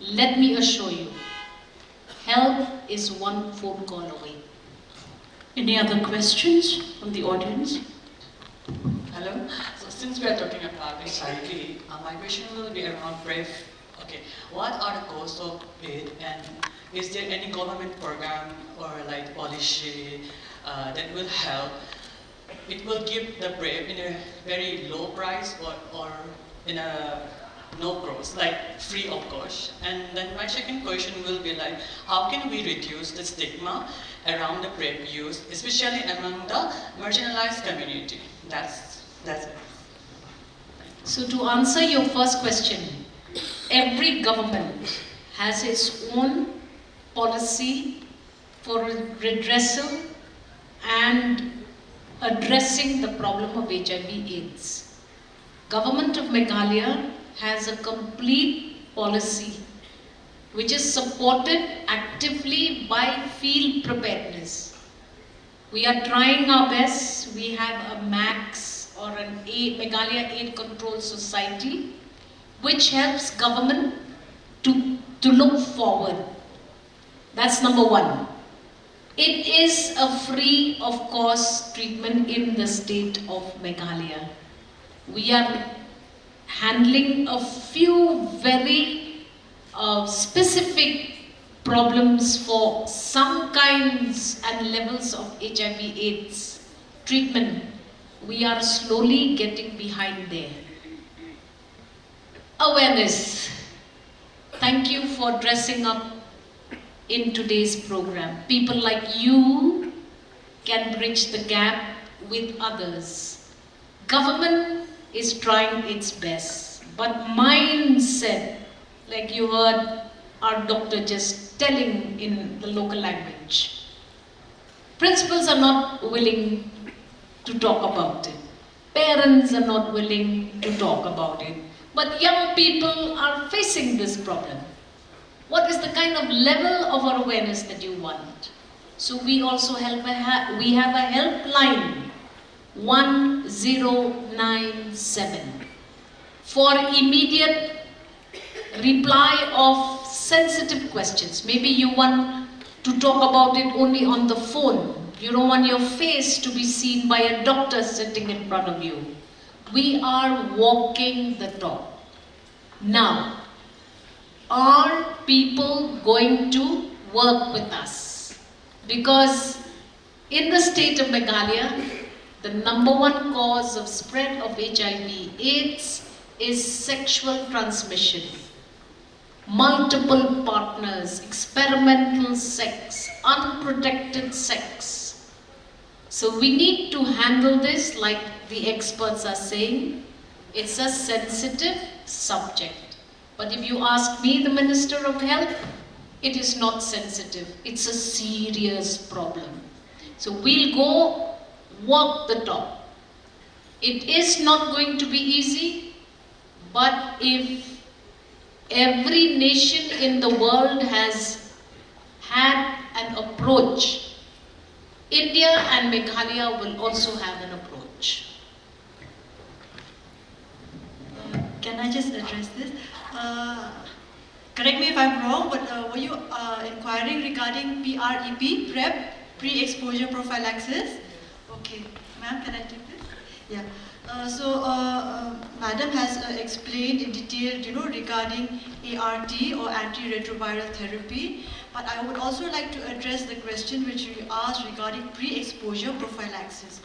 Let me assure you, help is one phone call away. Any other questions from the audience? Hello. So since we are talking about HIV, my question will be around PrEP. Okay, what are the costs of it, and is there any government program or like policy that will help? It will give the PrEP in a very low price or in a no cost, like free of cost. And then my second question will be like, how can we reduce the stigma around the PrEP use, especially among the marginalized community? That's it. So to answer your first question, every government has its own policy for redressal and addressing the problem of HIV/AIDS. Government of Meghalaya has a complete policy which is supported actively by field preparedness. We are trying our best. We have a MAX or an Meghalaya AIDS Control Society which helps government to look forward. That's number one. It is a free of cost treatment in the state of Meghalaya. We are handling a few very specific problems for some kinds and levels of HIV/AIDS treatment. We are slowly getting behind there. Awareness. Thank you for dressing up in today's program. People like you can bridge the gap with others. Government is trying its best, but mindset, like you heard our doctor just telling in the local language, principals are not willing to talk about it. Parents are not willing to talk about it. But young people are facing this problem. What is the kind of level of awareness that you want? So we also we have a helpline, 1097. for immediate reply of sensitive questions. Maybe you want to talk about it only on the phone. You don't want your face to be seen by a doctor sitting in front of you. We are walking the talk. Now, are people going to work with us? Because in the state of Meghalaya, the #1 cause of spread of HIV/AIDS is sexual transmission. Multiple partners, experimental sex, unprotected sex. So we need to handle this like the experts are saying. It's a sensitive subject. But if you ask me, the Minister of Health, it is not sensitive. It's a serious problem. So we'll go walk the talk. It is not going to be easy, but if every nation in the world has had an approach, India and Meghalaya will also have an approach. Can I just address this? Correct me if I'm wrong, but were you inquiring regarding PrEP, PrEP, pre-exposure prophylaxis? Okay, ma'am, can I take this? Yeah. Madam has explained in detail, regarding ART or antiretroviral therapy. But I would also like to address the question which you asked regarding pre-exposure prophylaxis.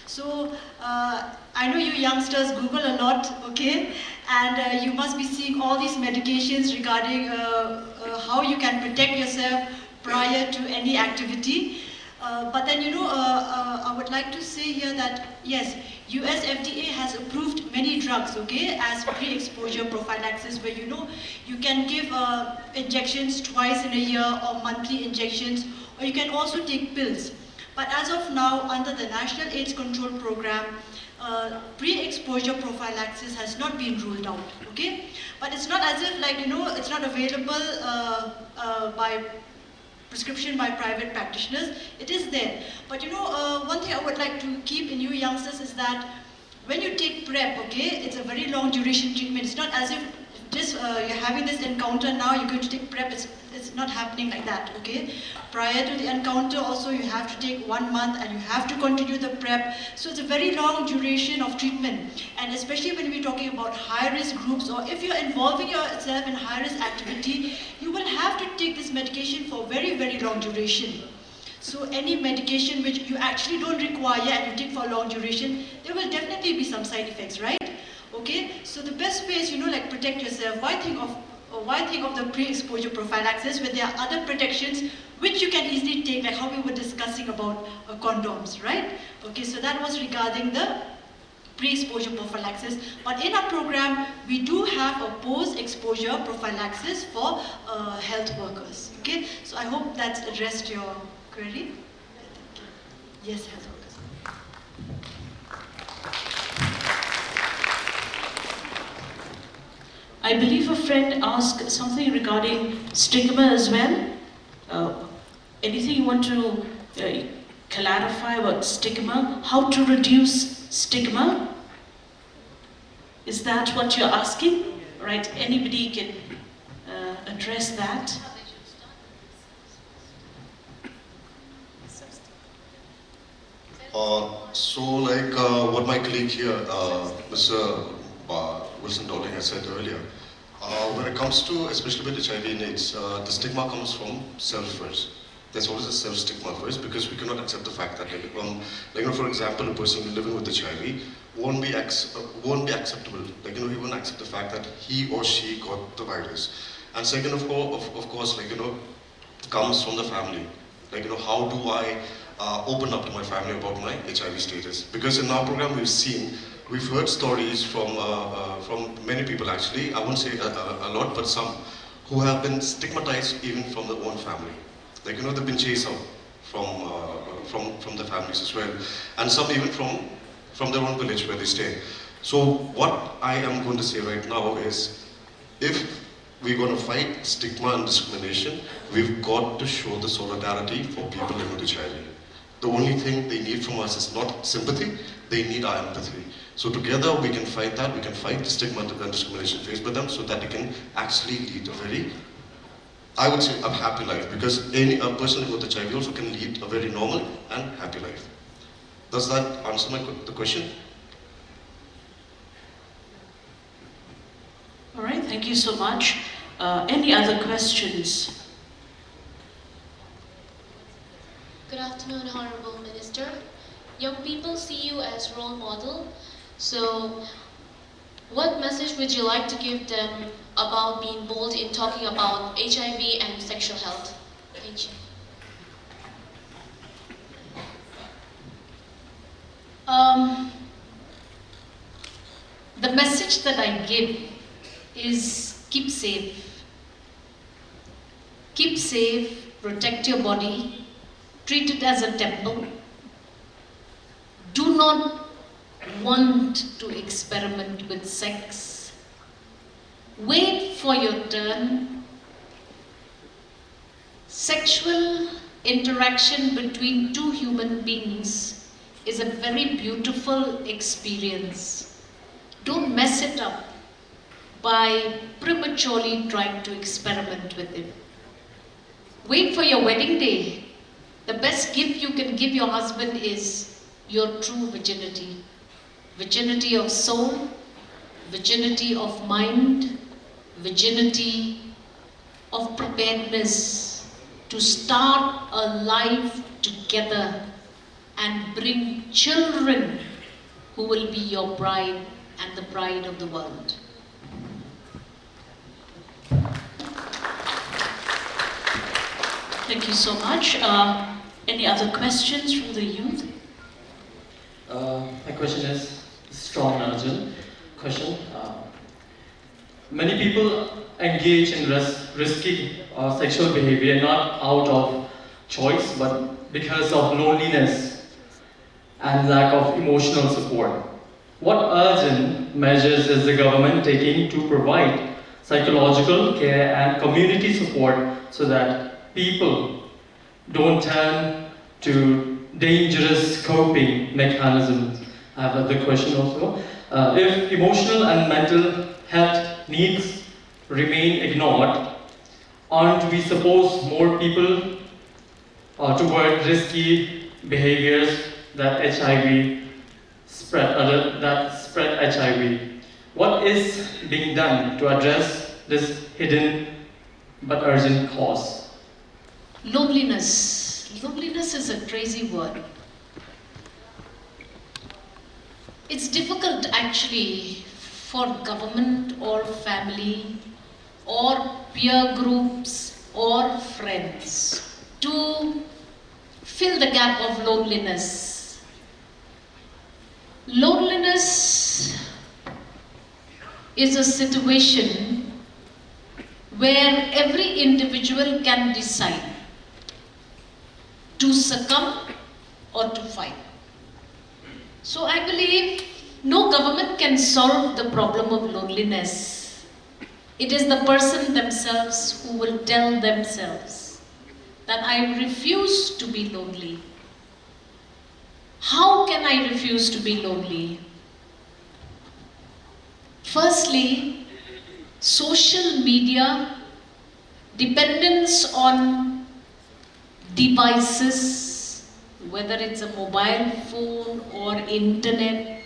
So I know you youngsters Google a lot, okay? And you must be seeing all these medications regarding how you can protect yourself prior to any activity. But then, I would like to say here that, yes, US FDA has approved many drugs, okay, as pre-exposure prophylaxis, where you can give injections twice in a year or monthly injections, or you can also take pills. But as of now, under the National AIDS Control Program, pre-exposure prophylaxis has not been ruled out, okay? But it's not as if, it's not available by prescription by private practitioners. It is there. But one thing I would like to keep in you youngsters is that when you take PrEP, okay, it's a very long duration treatment. It's not as if just you're having this encounter now, you're going to take PrEP. It's not happening like that, okay? Prior to the encounter also, you have to take 1 month and you have to continue the PrEP. So it's a very long duration of treatment. And especially when we're talking about high-risk groups, or if you're involving yourself in high-risk activity, you will have to take this medication for very, very long duration. So any medication which you actually don't require and you take for a long duration, there will definitely be some side effects, right? Okay, so the best way is, protect yourself. Why think of the pre-exposure prophylaxis where there are other protections which you can easily take, like how we were discussing about condoms, right? Okay, so that was regarding the pre-exposure prophylaxis. But in our program, we do have a post-exposure prophylaxis for health workers. Okay, so I hope that's addressed your query. Yes, health workers. I believe a friend asked something regarding stigma as well. Anything you want to clarify about stigma? How to reduce stigma? Is that what you're asking? Right, anybody can address that. What my colleague here, Mr. Wilson Dolling has said earlier, when it comes to, especially with HIV and AIDS, the stigma comes from self first. There's always a self-stigma first, because we cannot accept the fact that, for example, a person living with HIV won't be acceptable. He won't accept the fact that he or she got the virus. And second, of course, comes from the family. How do I open up to my family about my HIV status? Because in our program we've heard stories from many people actually. I won't say a lot, but some who have been stigmatized even from their own family. They've been chased out from the families as well, and some even from their own village where they stay. So what I am going to say right now is, if we're going to fight stigma and discrimination, we've got to show the solidarity for people living with HIV. The only thing they need from us is not sympathy, they need our empathy. So together we can fight that, we can fight the stigma and discrimination faced by them so that they can actually lead a very, I would say, a happy life, because a person with HIV also can lead a very normal and happy life. Does that answer the question? All right, thank you so much. Any other questions? Good afternoon, Honorable Minister. Young people see you as role model. So, what message would you like to give them about being bold in talking about HIV and sexual health? Thank you. The message that I give is keep safe. Keep safe, protect your body, treat it as a temple. Do not want to experiment with sex. Wait for your turn. Sexual interaction between two human beings is a very beautiful experience. Don't mess it up by prematurely trying to experiment with it. Wait for your wedding day. The best gift you can give your husband is your true virginity. Virginity of soul, virginity of mind, virginity of preparedness to start a life together and bring children who will be your bride and the pride of the world. Thank you so much. Any other questions from the youth? My question is strong and urgent question. Many people engage in risky sexual behavior not out of choice but because of loneliness and lack of emotional support. What urgent measures is the government taking to provide psychological care and community support so that people don't turn to dangerous coping mechanisms? I have another question also. If emotional and mental health needs remain ignored, aren't we supposed more people toward risky behaviors that spread HIV? What is being done to address this hidden but urgent cause? Loneliness. Loneliness is a crazy word. It's difficult actually for government or family or peer groups or friends to fill the gap of loneliness. Loneliness is a situation where every individual can decide to succumb or to fight. So I believe no government can solve the problem of loneliness. It is the person themselves who will tell themselves that I refuse to be lonely. How can I refuse to be lonely? Firstly, social media, dependence on devices, whether it's a mobile phone or internet,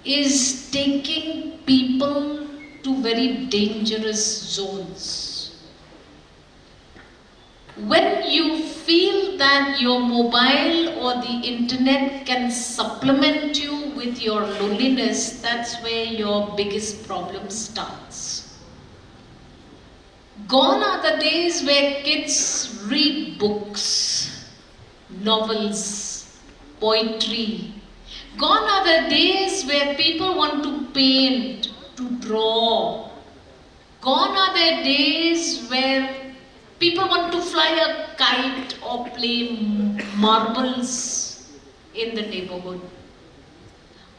is taking people to very dangerous zones. When you feel that your mobile or the internet can supplement you with your loneliness, that's where your biggest problem starts. Gone are the days where kids read books, novels, poetry. Gone are the days where people want to paint, to draw. Gone are the days where people want to fly a kite or play marbles in the neighborhood.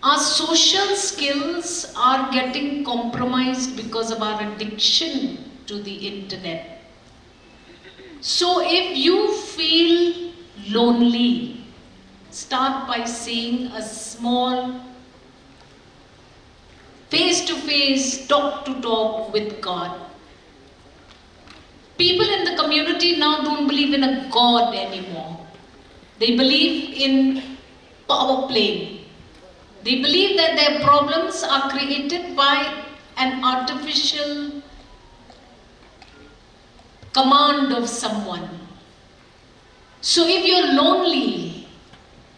Our social skills are getting compromised because of our addiction to the internet. So if you feel lonely, start by saying a small face to face, talk to talk with God. People in the community now don't believe in a God anymore. They believe in power playing. They believe that their problems are created by an artificial command of someone. So if you're lonely,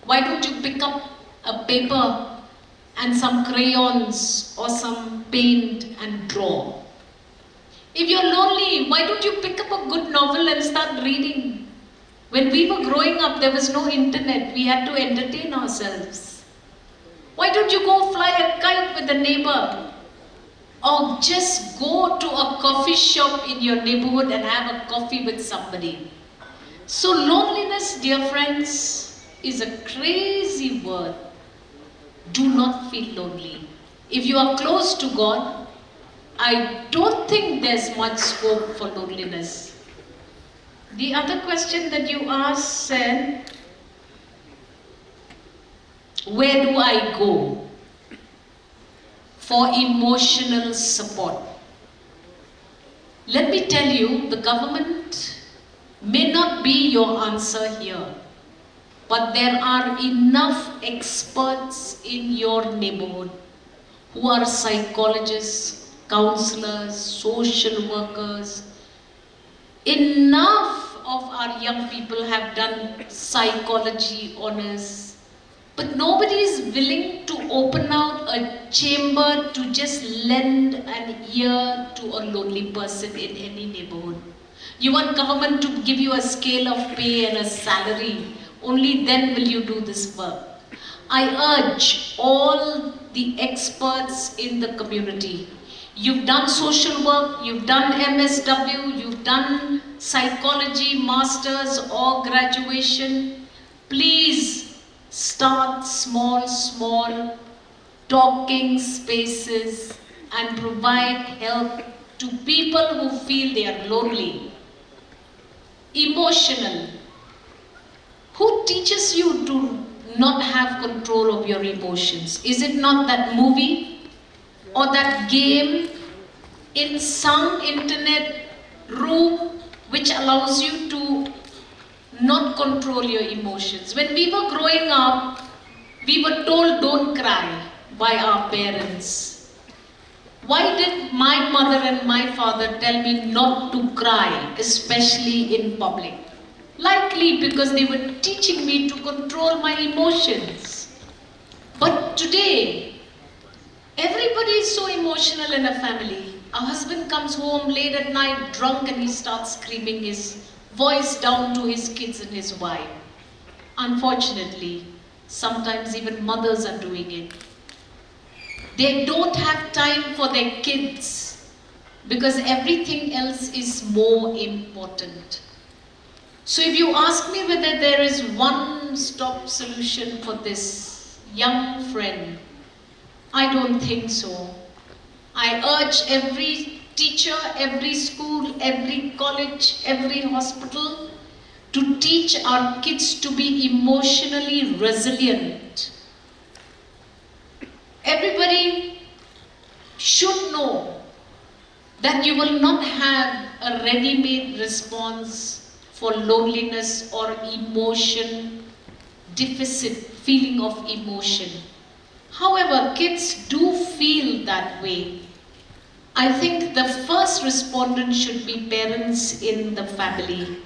why don't you pick up a paper and some crayons or some paint and draw? If you're lonely, why don't you pick up a good novel and start reading? When we were growing up, there was no internet. We had to entertain ourselves. Why don't you go fly a kite with a neighbor? Or just go to a coffee shop in your neighborhood and have a coffee with somebody. So loneliness, dear friends, is a crazy word. Do not feel lonely. If you are close to God, I don't think there's much scope for loneliness. The other question that you asked said, where do I go for emotional support? Let me tell you, the government may not be your answer here, but there are enough experts in your neighborhood who are psychologists, counselors, social workers. Enough of our young people have done psychology honors, but nobody is willing to open out a chamber to just lend an ear to a lonely person in any neighborhood. You want government to give you a scale of pay and a salary, only then will you do this work. I urge all the experts in the community. You've done social work, you've done MSW, you've done psychology, masters or graduation. Please start small talking spaces and provide help to people who feel they are lonely. Emotional. Who teaches you to not have control of your emotions? Is it not that movie or that game in some internet room which allows you to not control your emotions? When we were growing up, we were told don't cry by our parents. Why did my mother and my father tell me not to cry, especially in public? Likely because they were teaching me to control my emotions. But today, everybody is so emotional in a family. A husband comes home late at night drunk and he starts screaming his voice down to his kids and his wife. Unfortunately, sometimes even mothers are doing it. They don't have time for their kids because everything else is more important. So if you ask me whether there is one-stop solution for this young friend, I don't think so. I urge every teacher, every school, every college, every hospital to teach our kids to be emotionally resilient. Everybody should know that you will not have a ready-made response for loneliness or emotion deficit, feeling of emotion. However, kids do feel that way. I think the first respondent should be parents in the family.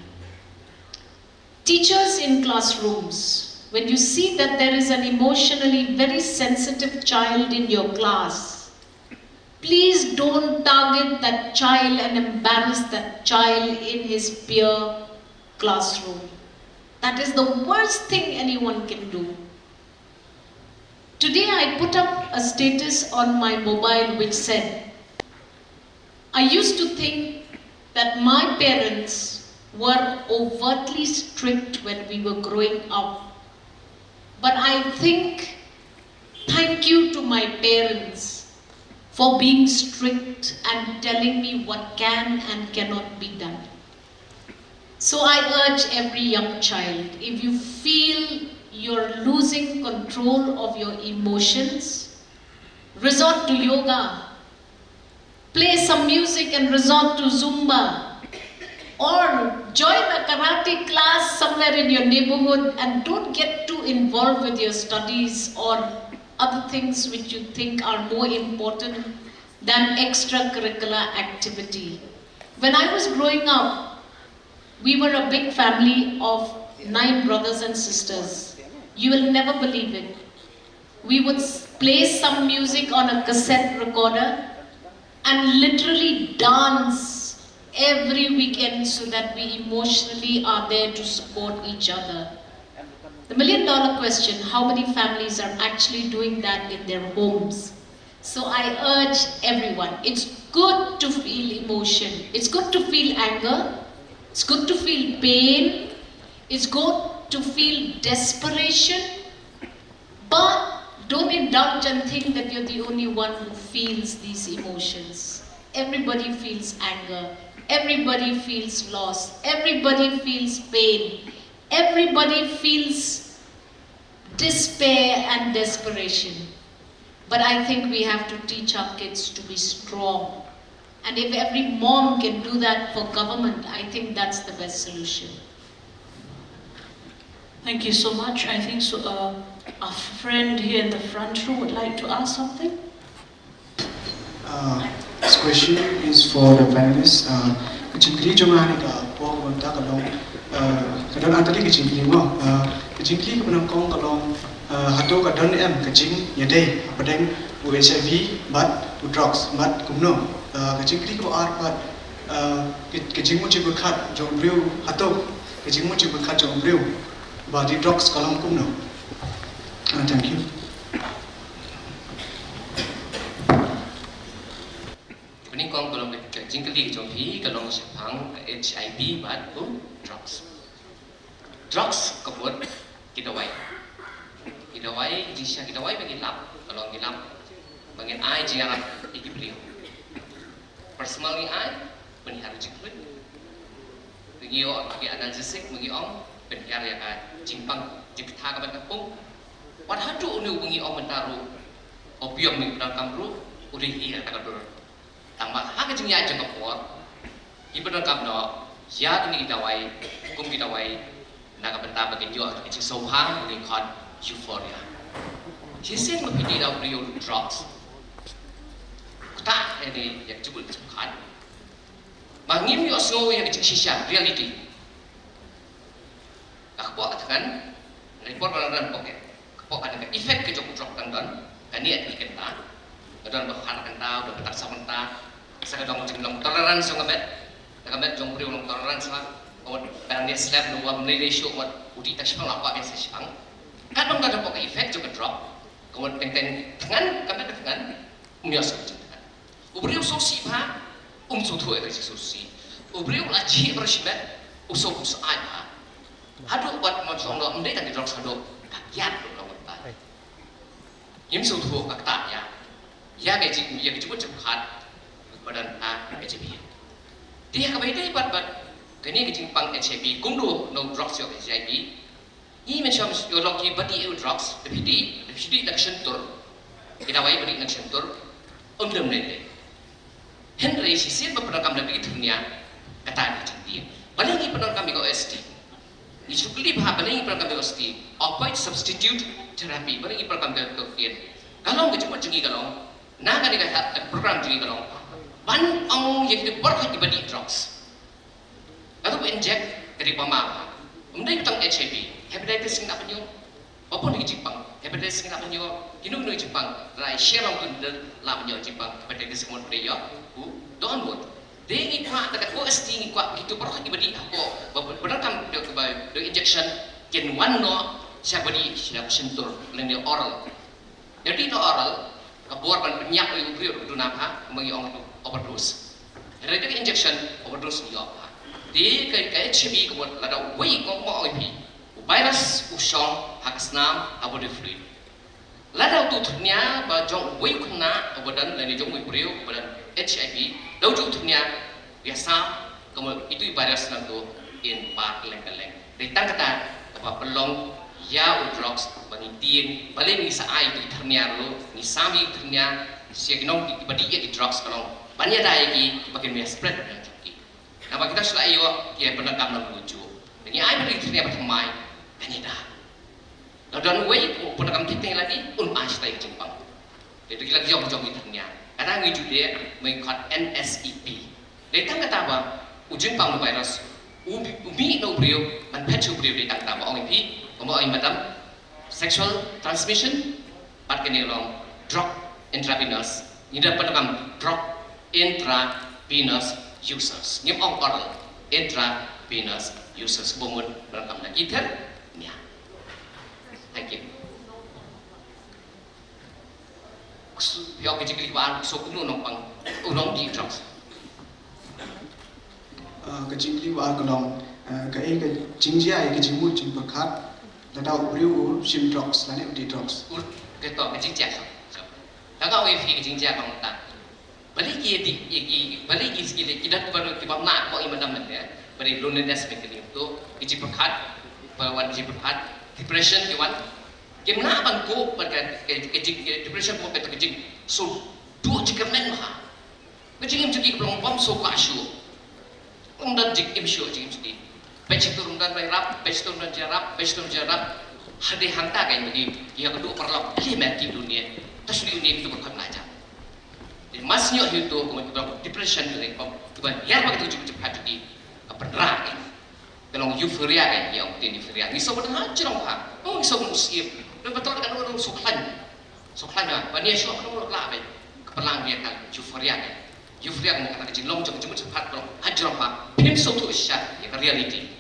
Teachers in classrooms, when you see that there is an emotionally very sensitive child in your class, please don't target that child and embarrass that child in his peer classroom. That is the worst thing anyone can do. Today I put up a status on my mobile which said, I used to think that my parents were overtly strict when we were growing up. But I think, thank you to my parents for being strict and telling me what can and cannot be done. So I urge every young child, if you feel you're losing control of your emotions, resort to yoga, play some music and resort to Zumba, or join a karate class somewhere in your neighborhood and don't get too involved with your studies or other things which you think are more important than extracurricular activity. When I was growing up, we were a big family of 9 brothers and sisters. You will never believe it. We would play some music on a cassette recorder and literally dance every weekend so that we emotionally are there to support each other. The $1 million question, how many families are actually doing that in their homes? So I urge everyone, it's good to feel emotion. It's good to feel anger. It's good to feel pain. It's good to feel desperation. But don't indulge and think that you're the only one who feels these emotions. Everybody feels anger. Everybody feels loss. Everybody feels pain. Everybody feels despair and desperation. But I think we have to teach our kids to be strong. And if every mom can do that for government, I think that's the best solution. Thank you so much. I think so, our friend here in the front row would like to ask something. This question is for the panelists. Jingbuhrieh jomani ka po bonta kalong kadon antali ke Jingbuhrieh mo. Jingbuhrieh ke penangkong kalong hato kadon em kecing yadai padeng HIV but drugs but kumno Jingbuhrieh ko art but kecing mo cibu khat Jingbuhrieh hato kecing mo cibu khat Jingbuhrieh but the drugs kalong kumno. Thank you. Ini kong kalau Jingbuhrieh jompi kalau sepang HIV but drugs. Drugs kebut kita wai jisya kita wai bagi lap kalau gilap bagi ai jangan Jingbuhrieh. Personally ai penihar Jingbuhrieh. Bagi orang bagi analysis bagi orang penihar ya kan Jingpang jipta kapan kapung. Padahal tu unu bagi orang mentaru opium ni dalam kampru udah hilang tak ada. Tambah hak jengya jeng kapor. Ibu dan kapno ya kini kita wai kum kita wai nak benta bagi jual itu sohang ini kon euphoria. Jisen menghidup dalam real drugs. Tak ini yang cukup kan. Mangim yo snow yang shisha reality. Kapok katakan report orang poket. Kapok ada efek kejok drug tangdan kan ni ikan ta. Kadang berharap kentau, dah betak sama kentau. Sekarang jom toleransi orang bet Jingbuhrieh orang toleransi lah. Orang barang dia slab dua menilai show orang uji tak siapa apa biasa siapa. Kadang dah dapat efek juga drop. Kemudian teng tangan, kami tangan, mias macam tu. Jingbuhrieh sosi bah, suatu itu sosi. Jingbuhrieh lagi bersifat usuk ai bah. Hadu buat macam orang mendai tak drop hadu kakian orang orang. Im suatu kakak ya. Ya disebut Shakhmat badan HIV. Dia kebaik bat kini Jingpang HIV kundu no drugs yo HIV. Ini macam yo loki body drugs depidi nak sentur. Kita wai beri nak sentur undem nende. Henry sisir berpenakam lebih dunia kata dia. Balingi penakam go ST. Isukli bah balingi penakam go ST. Opioid substitute therapy balingi penakam go kian. Kalau kita jengi kalau nak ada program jadi kalau ban ang yang itu berkat dibanding drugs. Lalu inject dari pamah. Kemudian kita HIV, hepatitis kita punya, apa lagi Jingpang, hepatitis kita punya, hinu Jingpang, rai Shillong Mail lah punya Jingpang, hepatitis semua beliau, downward. Dia ini kuat, dekat OST ini kuat, begitu berkat dibanding apa, benar kan dia injection, kian one no, siapa di siapa sentur, lain oral. Jadi no oral. Kabuat ban penyak Jingbuhrieh itu nampak bagi orang overdose. Jadi itu injection overdose ni apa? Di kai HIV kabuat ada way ngomong HIV. Virus usong hakasnam abode fluid. Lada tu ternya bajong way kena abadan lain jong Jingbuhrieh abadan HIV. Lau tu ternya biasa kamu itu virus nanti in part leng-leng. Di tang kata apa pelong ya drugs bagi tin paling ni sa ai di ternia lo ni sami ternia si gnong di badi di drugs kalau banyak dah lagi bagi dia spread pada kita. Nama kita selalu dia penakam nak lucu. Ini ai badi ternia bertemai banyak dah. Dan way penakam kita lagi ai stay Jingpang. Jadi kita jom di ternia. Kadang ngi dia mengikut NSEP. Datang kata apa? Jingpang virus. Umi no brio man petu brio di tang tama ong ipi omo ai madam sexual transmission pat kene long drug intravenous ni da panam drug intravenous users ngim ong oral intravenous users bomon panam na kita nya. Thank you. Yo ke jikli wan so kuno nong pang unong di drugs cái Jingbuhrieh và Condom cái Jingbuhrieh cái Jingbuhrieh Jingpang là đào brio sim drugs là những drugs cái to cái Jingbuhrieh khôngแล้วก็เอาcái Jingbuhriehของต่างbalikอีสกิลkita baru kita nak kau iman dalam dia balik loneliness mechanism tu Jingpang wan Jingpang depression kawan kita nak bangku pada ke depression pun betul ke so dua jika men mah ke jadi belum pam so kasih Rundan jik imsyo jik imsyo. Peci tu rundan bayarap, peci tu rundan jarap. Hadi hanta kan bagi yang kedua perlu elemen di dunia. Terus di dunia itu berkah belajar. Jadi masnya itu kemudian depression tu ni, kemudian yang begitu cepat jadi penerang kan. Kalau euforia kan, yang penting euforia. Nisau benar cerong kan. Oh nisau musib. Dan betul kan orang suklan lah. Banyak syok kan orang lah. Keperlang dia kan euforia kan. Euphoria mengatakan Shillong jumpa cepat belum hajar apa film suatu isyak yang reality.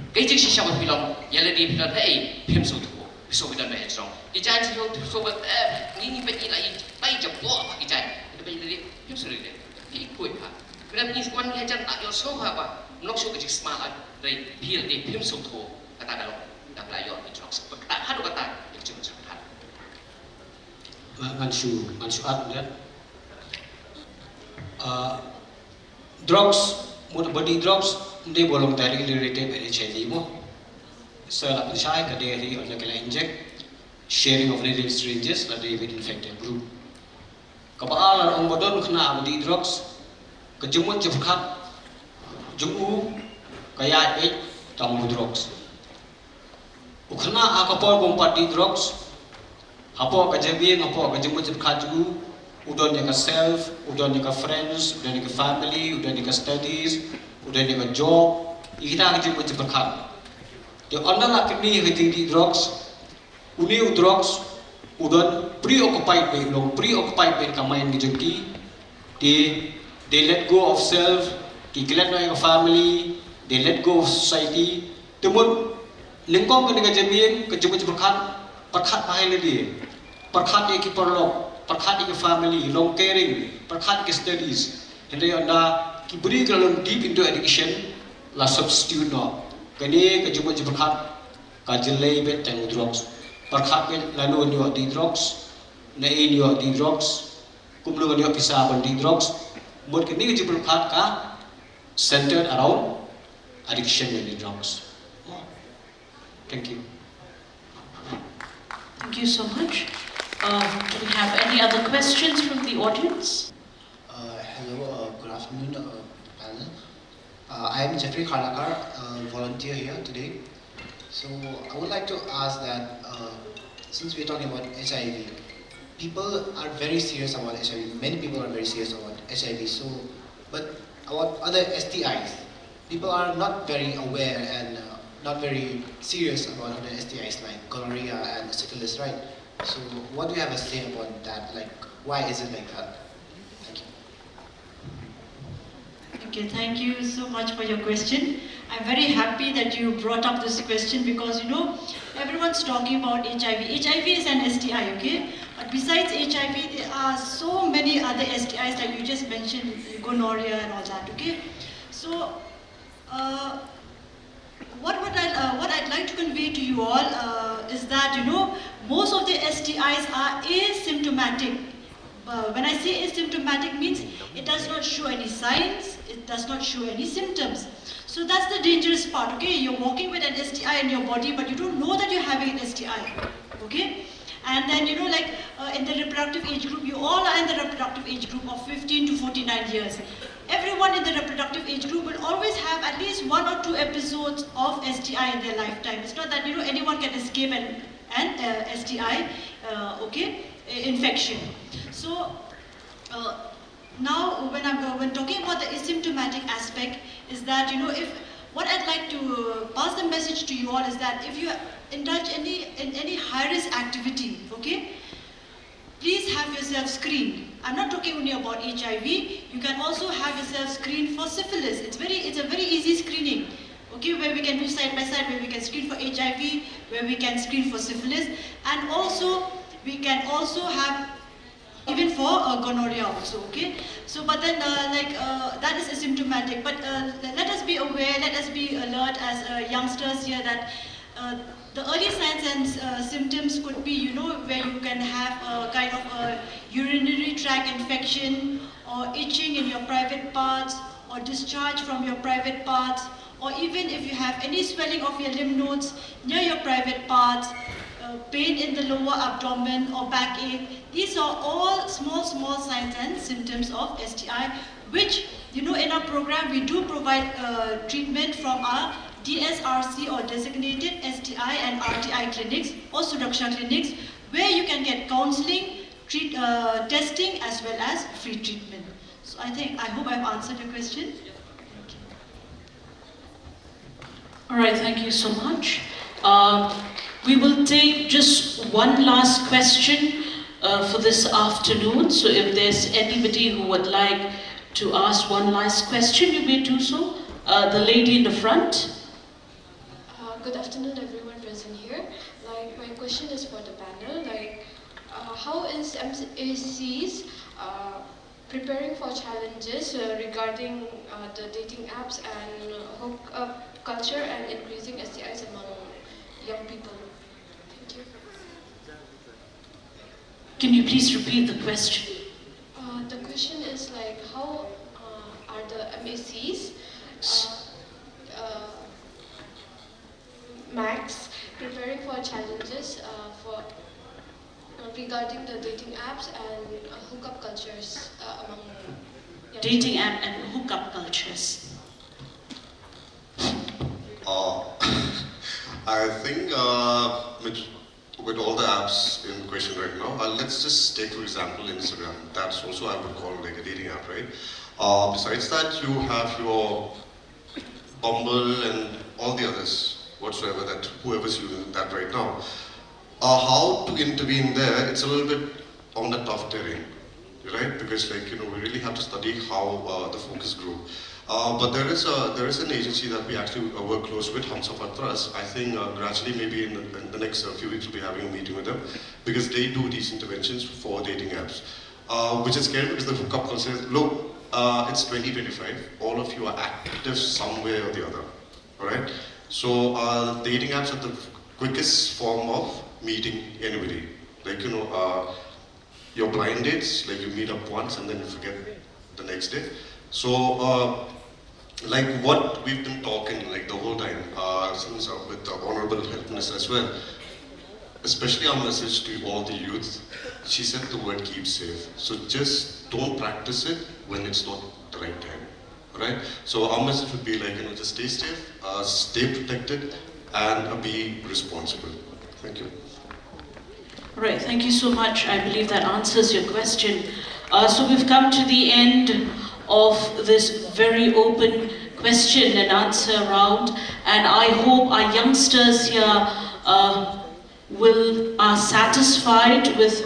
Kejik sisa berfilm yang lebih film film suatu bisa kita nak hajar. Ijan sih tu sobat ini bagi lagi jempol apa ijan itu bagi dari film suatu ini ikut apa. Kerana ini sekarang hajar tak yosoh apa menok so kejik semalat dari film suatu kata kalau dah belajar di drugs. Tak ada kata yang cuma cepat. Mansuat ya. Drugs, body drugs, hindi voluntarily related with HIV mo. Sa lapit siya, kaderi o nakila inject, sharing of needle syringes, ladi with infected group. Kapaalan ang modon kena body drugs, kejumut jefkat, jumu, kaya tamu drugs. Ukena akapor body drugs, hapo kajabi, hapo kejumut jefkat jumu, udah nika self, udah nika friends, udah nika family, udah nika studies, udah nika job, kita akan cuba berkat. Di antara kini di drugs, drugs, udah preoccupied with kamain dijengki, they let go of self, they let go of family, they let go of society. Temun lingkong kenika jamian kecuba berkat bahaya lagi, berkat yang kiperlok. Perkhati ke family, long caring, perkhati ke studies. Hindi anda kiberi kalau deep into addiction, la substitute no. Kani kejumpa perkhat, kajelai bet temu drugs. Perkhat bet lalu nyo di drugs, nain nyo di drugs, kumlu nyo pisah di drugs. Buat kani kejumpa perkhat ka centered around addiction with the drugs. Thank you. Thank you so much. Do we have any other questions from the audience? Hello, good afternoon, panel. I am Jeffrey Khalakar, volunteer here today. So I would like to ask that since we're talking about HIV, people are very serious about HIV. Many people are very serious about HIV. So, but about other STIs, people are not very aware and not very serious about other STIs like gonorrhea and syphilis, right? So what do you have to say about that? Like, why is it like that? Thank you. Okay, thank you so much for your question. I'm very happy that you brought up this question because, you know, everyone's talking about HIV. HIV is an STI, okay? But besides HIV, there are so many other STIs that you just mentioned, gonorrhea and all that, okay? So, what I'd like to convey to you all is that, you know, most of the STIs are asymptomatic. When I say asymptomatic means it does not show any signs, it does not show any symptoms. So that's the dangerous part, okay? You're walking with an STI in your body, but you don't know that you're having an STI, okay? And then, you know, like in the reproductive age group, you all are in the reproductive age group of 15 to 49 years. Everyone in the reproductive age group will always have at least 1 or 2 episodes of STI in their lifetime. It's not that, you know, anyone can escape an STI, okay, infection. So now when talking about the asymptomatic aspect is that, you know, what I'd like to pass the message to you all is that if you indulge in any high-risk activity, okay, please have yourself screened. I'm not talking only about HIV. You can also have yourself screened for syphilis. It's a very easy screening, okay, where we can do side by side, where we can screen for HIV, where we can screen for syphilis, and also we can also have even for gonorrhea also, okay. So, but then that is asymptomatic. But let us be aware, let us be alert as youngsters here that the early signs and symptoms could be, you know, where you can have a kind of a urinary tract infection, or itching in your private parts, or discharge from your private parts, or even if you have any swelling of your lymph nodes near your private parts, pain in the lower abdomen or backache. These are all small signs and symptoms of STI, which, you know, in our program we do provide treatment from our DSRC or designated STI and RTI clinics or Suraksha clinics, where you can get counseling, testing as well as free treatment. So I hope I've answered your question. All right, thank you so much. We will take just one last question for this afternoon. So if there's anybody who would like to ask one last question, you may do so. The lady in the front. Good afternoon, everyone present here. Like, my question is for the panel. Like, how is MACs preparing for challenges regarding the dating apps and hookup culture and increasing STIs among young people? Thank you. Can you please repeat the question? The question is like, how are the MACs Max preparing for challenges regarding the dating apps and hookup cultures among young Dating people? app and hookup cultures. I think with all the apps in question right now, let's just take for example Instagram. That's also I would call like a dating app, right? Besides that, you have your Bumble and all the others whatsoever that whoever's using that right now. How to intervene there? It's a little bit on the tough terrain, right? Because like, you know, we really have to study how the focus group. But there is an agency that we actually work close with, Hamsafar Trust. I think gradually, maybe in the next few weeks, we'll be having a meeting with them because they do these interventions for dating apps, which is scary because the hookup culture says, look, it's 2025. All of you are active somewhere or the other, all right? So dating apps are the quickest form of meeting anybody. Like, you know, your blind dates, like you meet up once and then you forget the next day. So, like what we've been talking like the whole time, since with the Honorable Health Minister as well, especially our message to all the youth, she said the word keep safe. So just don't practice it when it's not the right time, right? So our message would be like, you know, just stay safe, stay protected, and be responsible. Thank you. All right, thank you so much. I believe that answers your question. So we've come to the end of this very open question and answer round, and I hope our youngsters here are satisfied with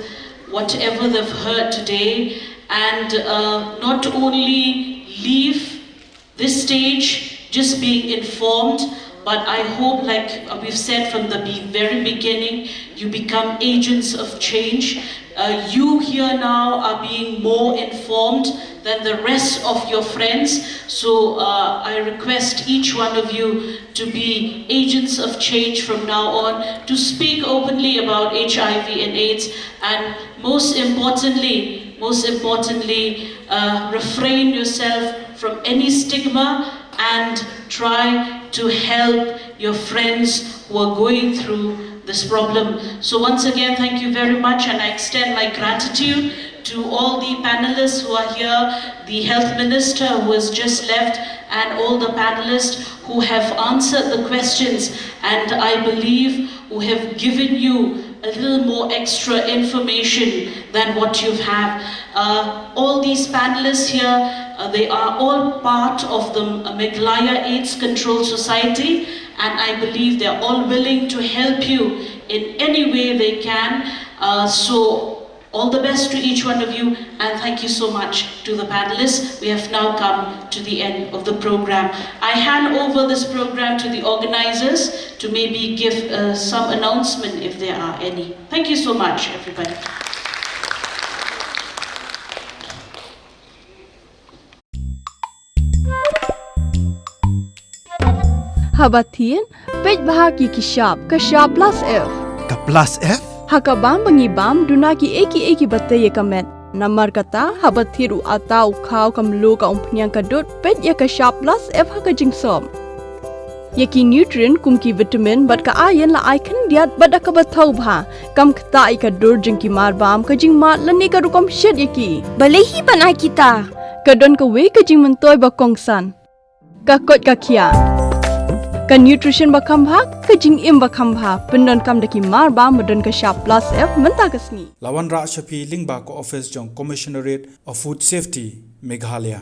whatever they've heard today, and not only leave this stage just being informed, but I hope, like we've said from the very beginning, you become agents of change. You here now are being more informed than the rest of your friends. So I request each one of you to be agents of change from now on, to speak openly about HIV and AIDS, and most importantly, refrain yourself from any stigma and try to help your friends who are going through this problem. So once again, thank you very much, and I extend my gratitude to all the panelists who are here, the health minister who has just left, and all the panelists who have answered the questions, and I believe who have given you a little more extra information than what you have. All these panelists here, they are all part of the Meghalaya AIDS Control Society, and I believe they are all willing to help you in any way they can. So all the best to each one of you, and thank you so much to the panelists. We have now come to the end of the program. I hand over this program to the organizers to maybe give some announcement if there are any. Thank you so much, everybody. Habatin, page bahagi kishap, kashap plus F. Ka plus F? Hakabam mangibam dunaki eki batay kamet. Namar kata habathiru atau kau kamlu ka umpnyang kadut pet ya ka sharp plus F haka jingsom. Yaki nutrient kumki vitamin bat ka iron la Ïakren diat bat ka bathau bha kam kta I ka dur jingki marbam ka jingmat lani ka rukom shed yaki. Balehi banai kita. Kadon ka we ka jingmentoy ba kongsan. Ka kot ka kia. Ka nutrition bakam bha ka jing im bakam bha pendon kam daki mar ba modon ka sharp plus F menta kasni Lawan Ra Shafi Lingba ko office jong Commissionerate of Food Safety Meghalaya.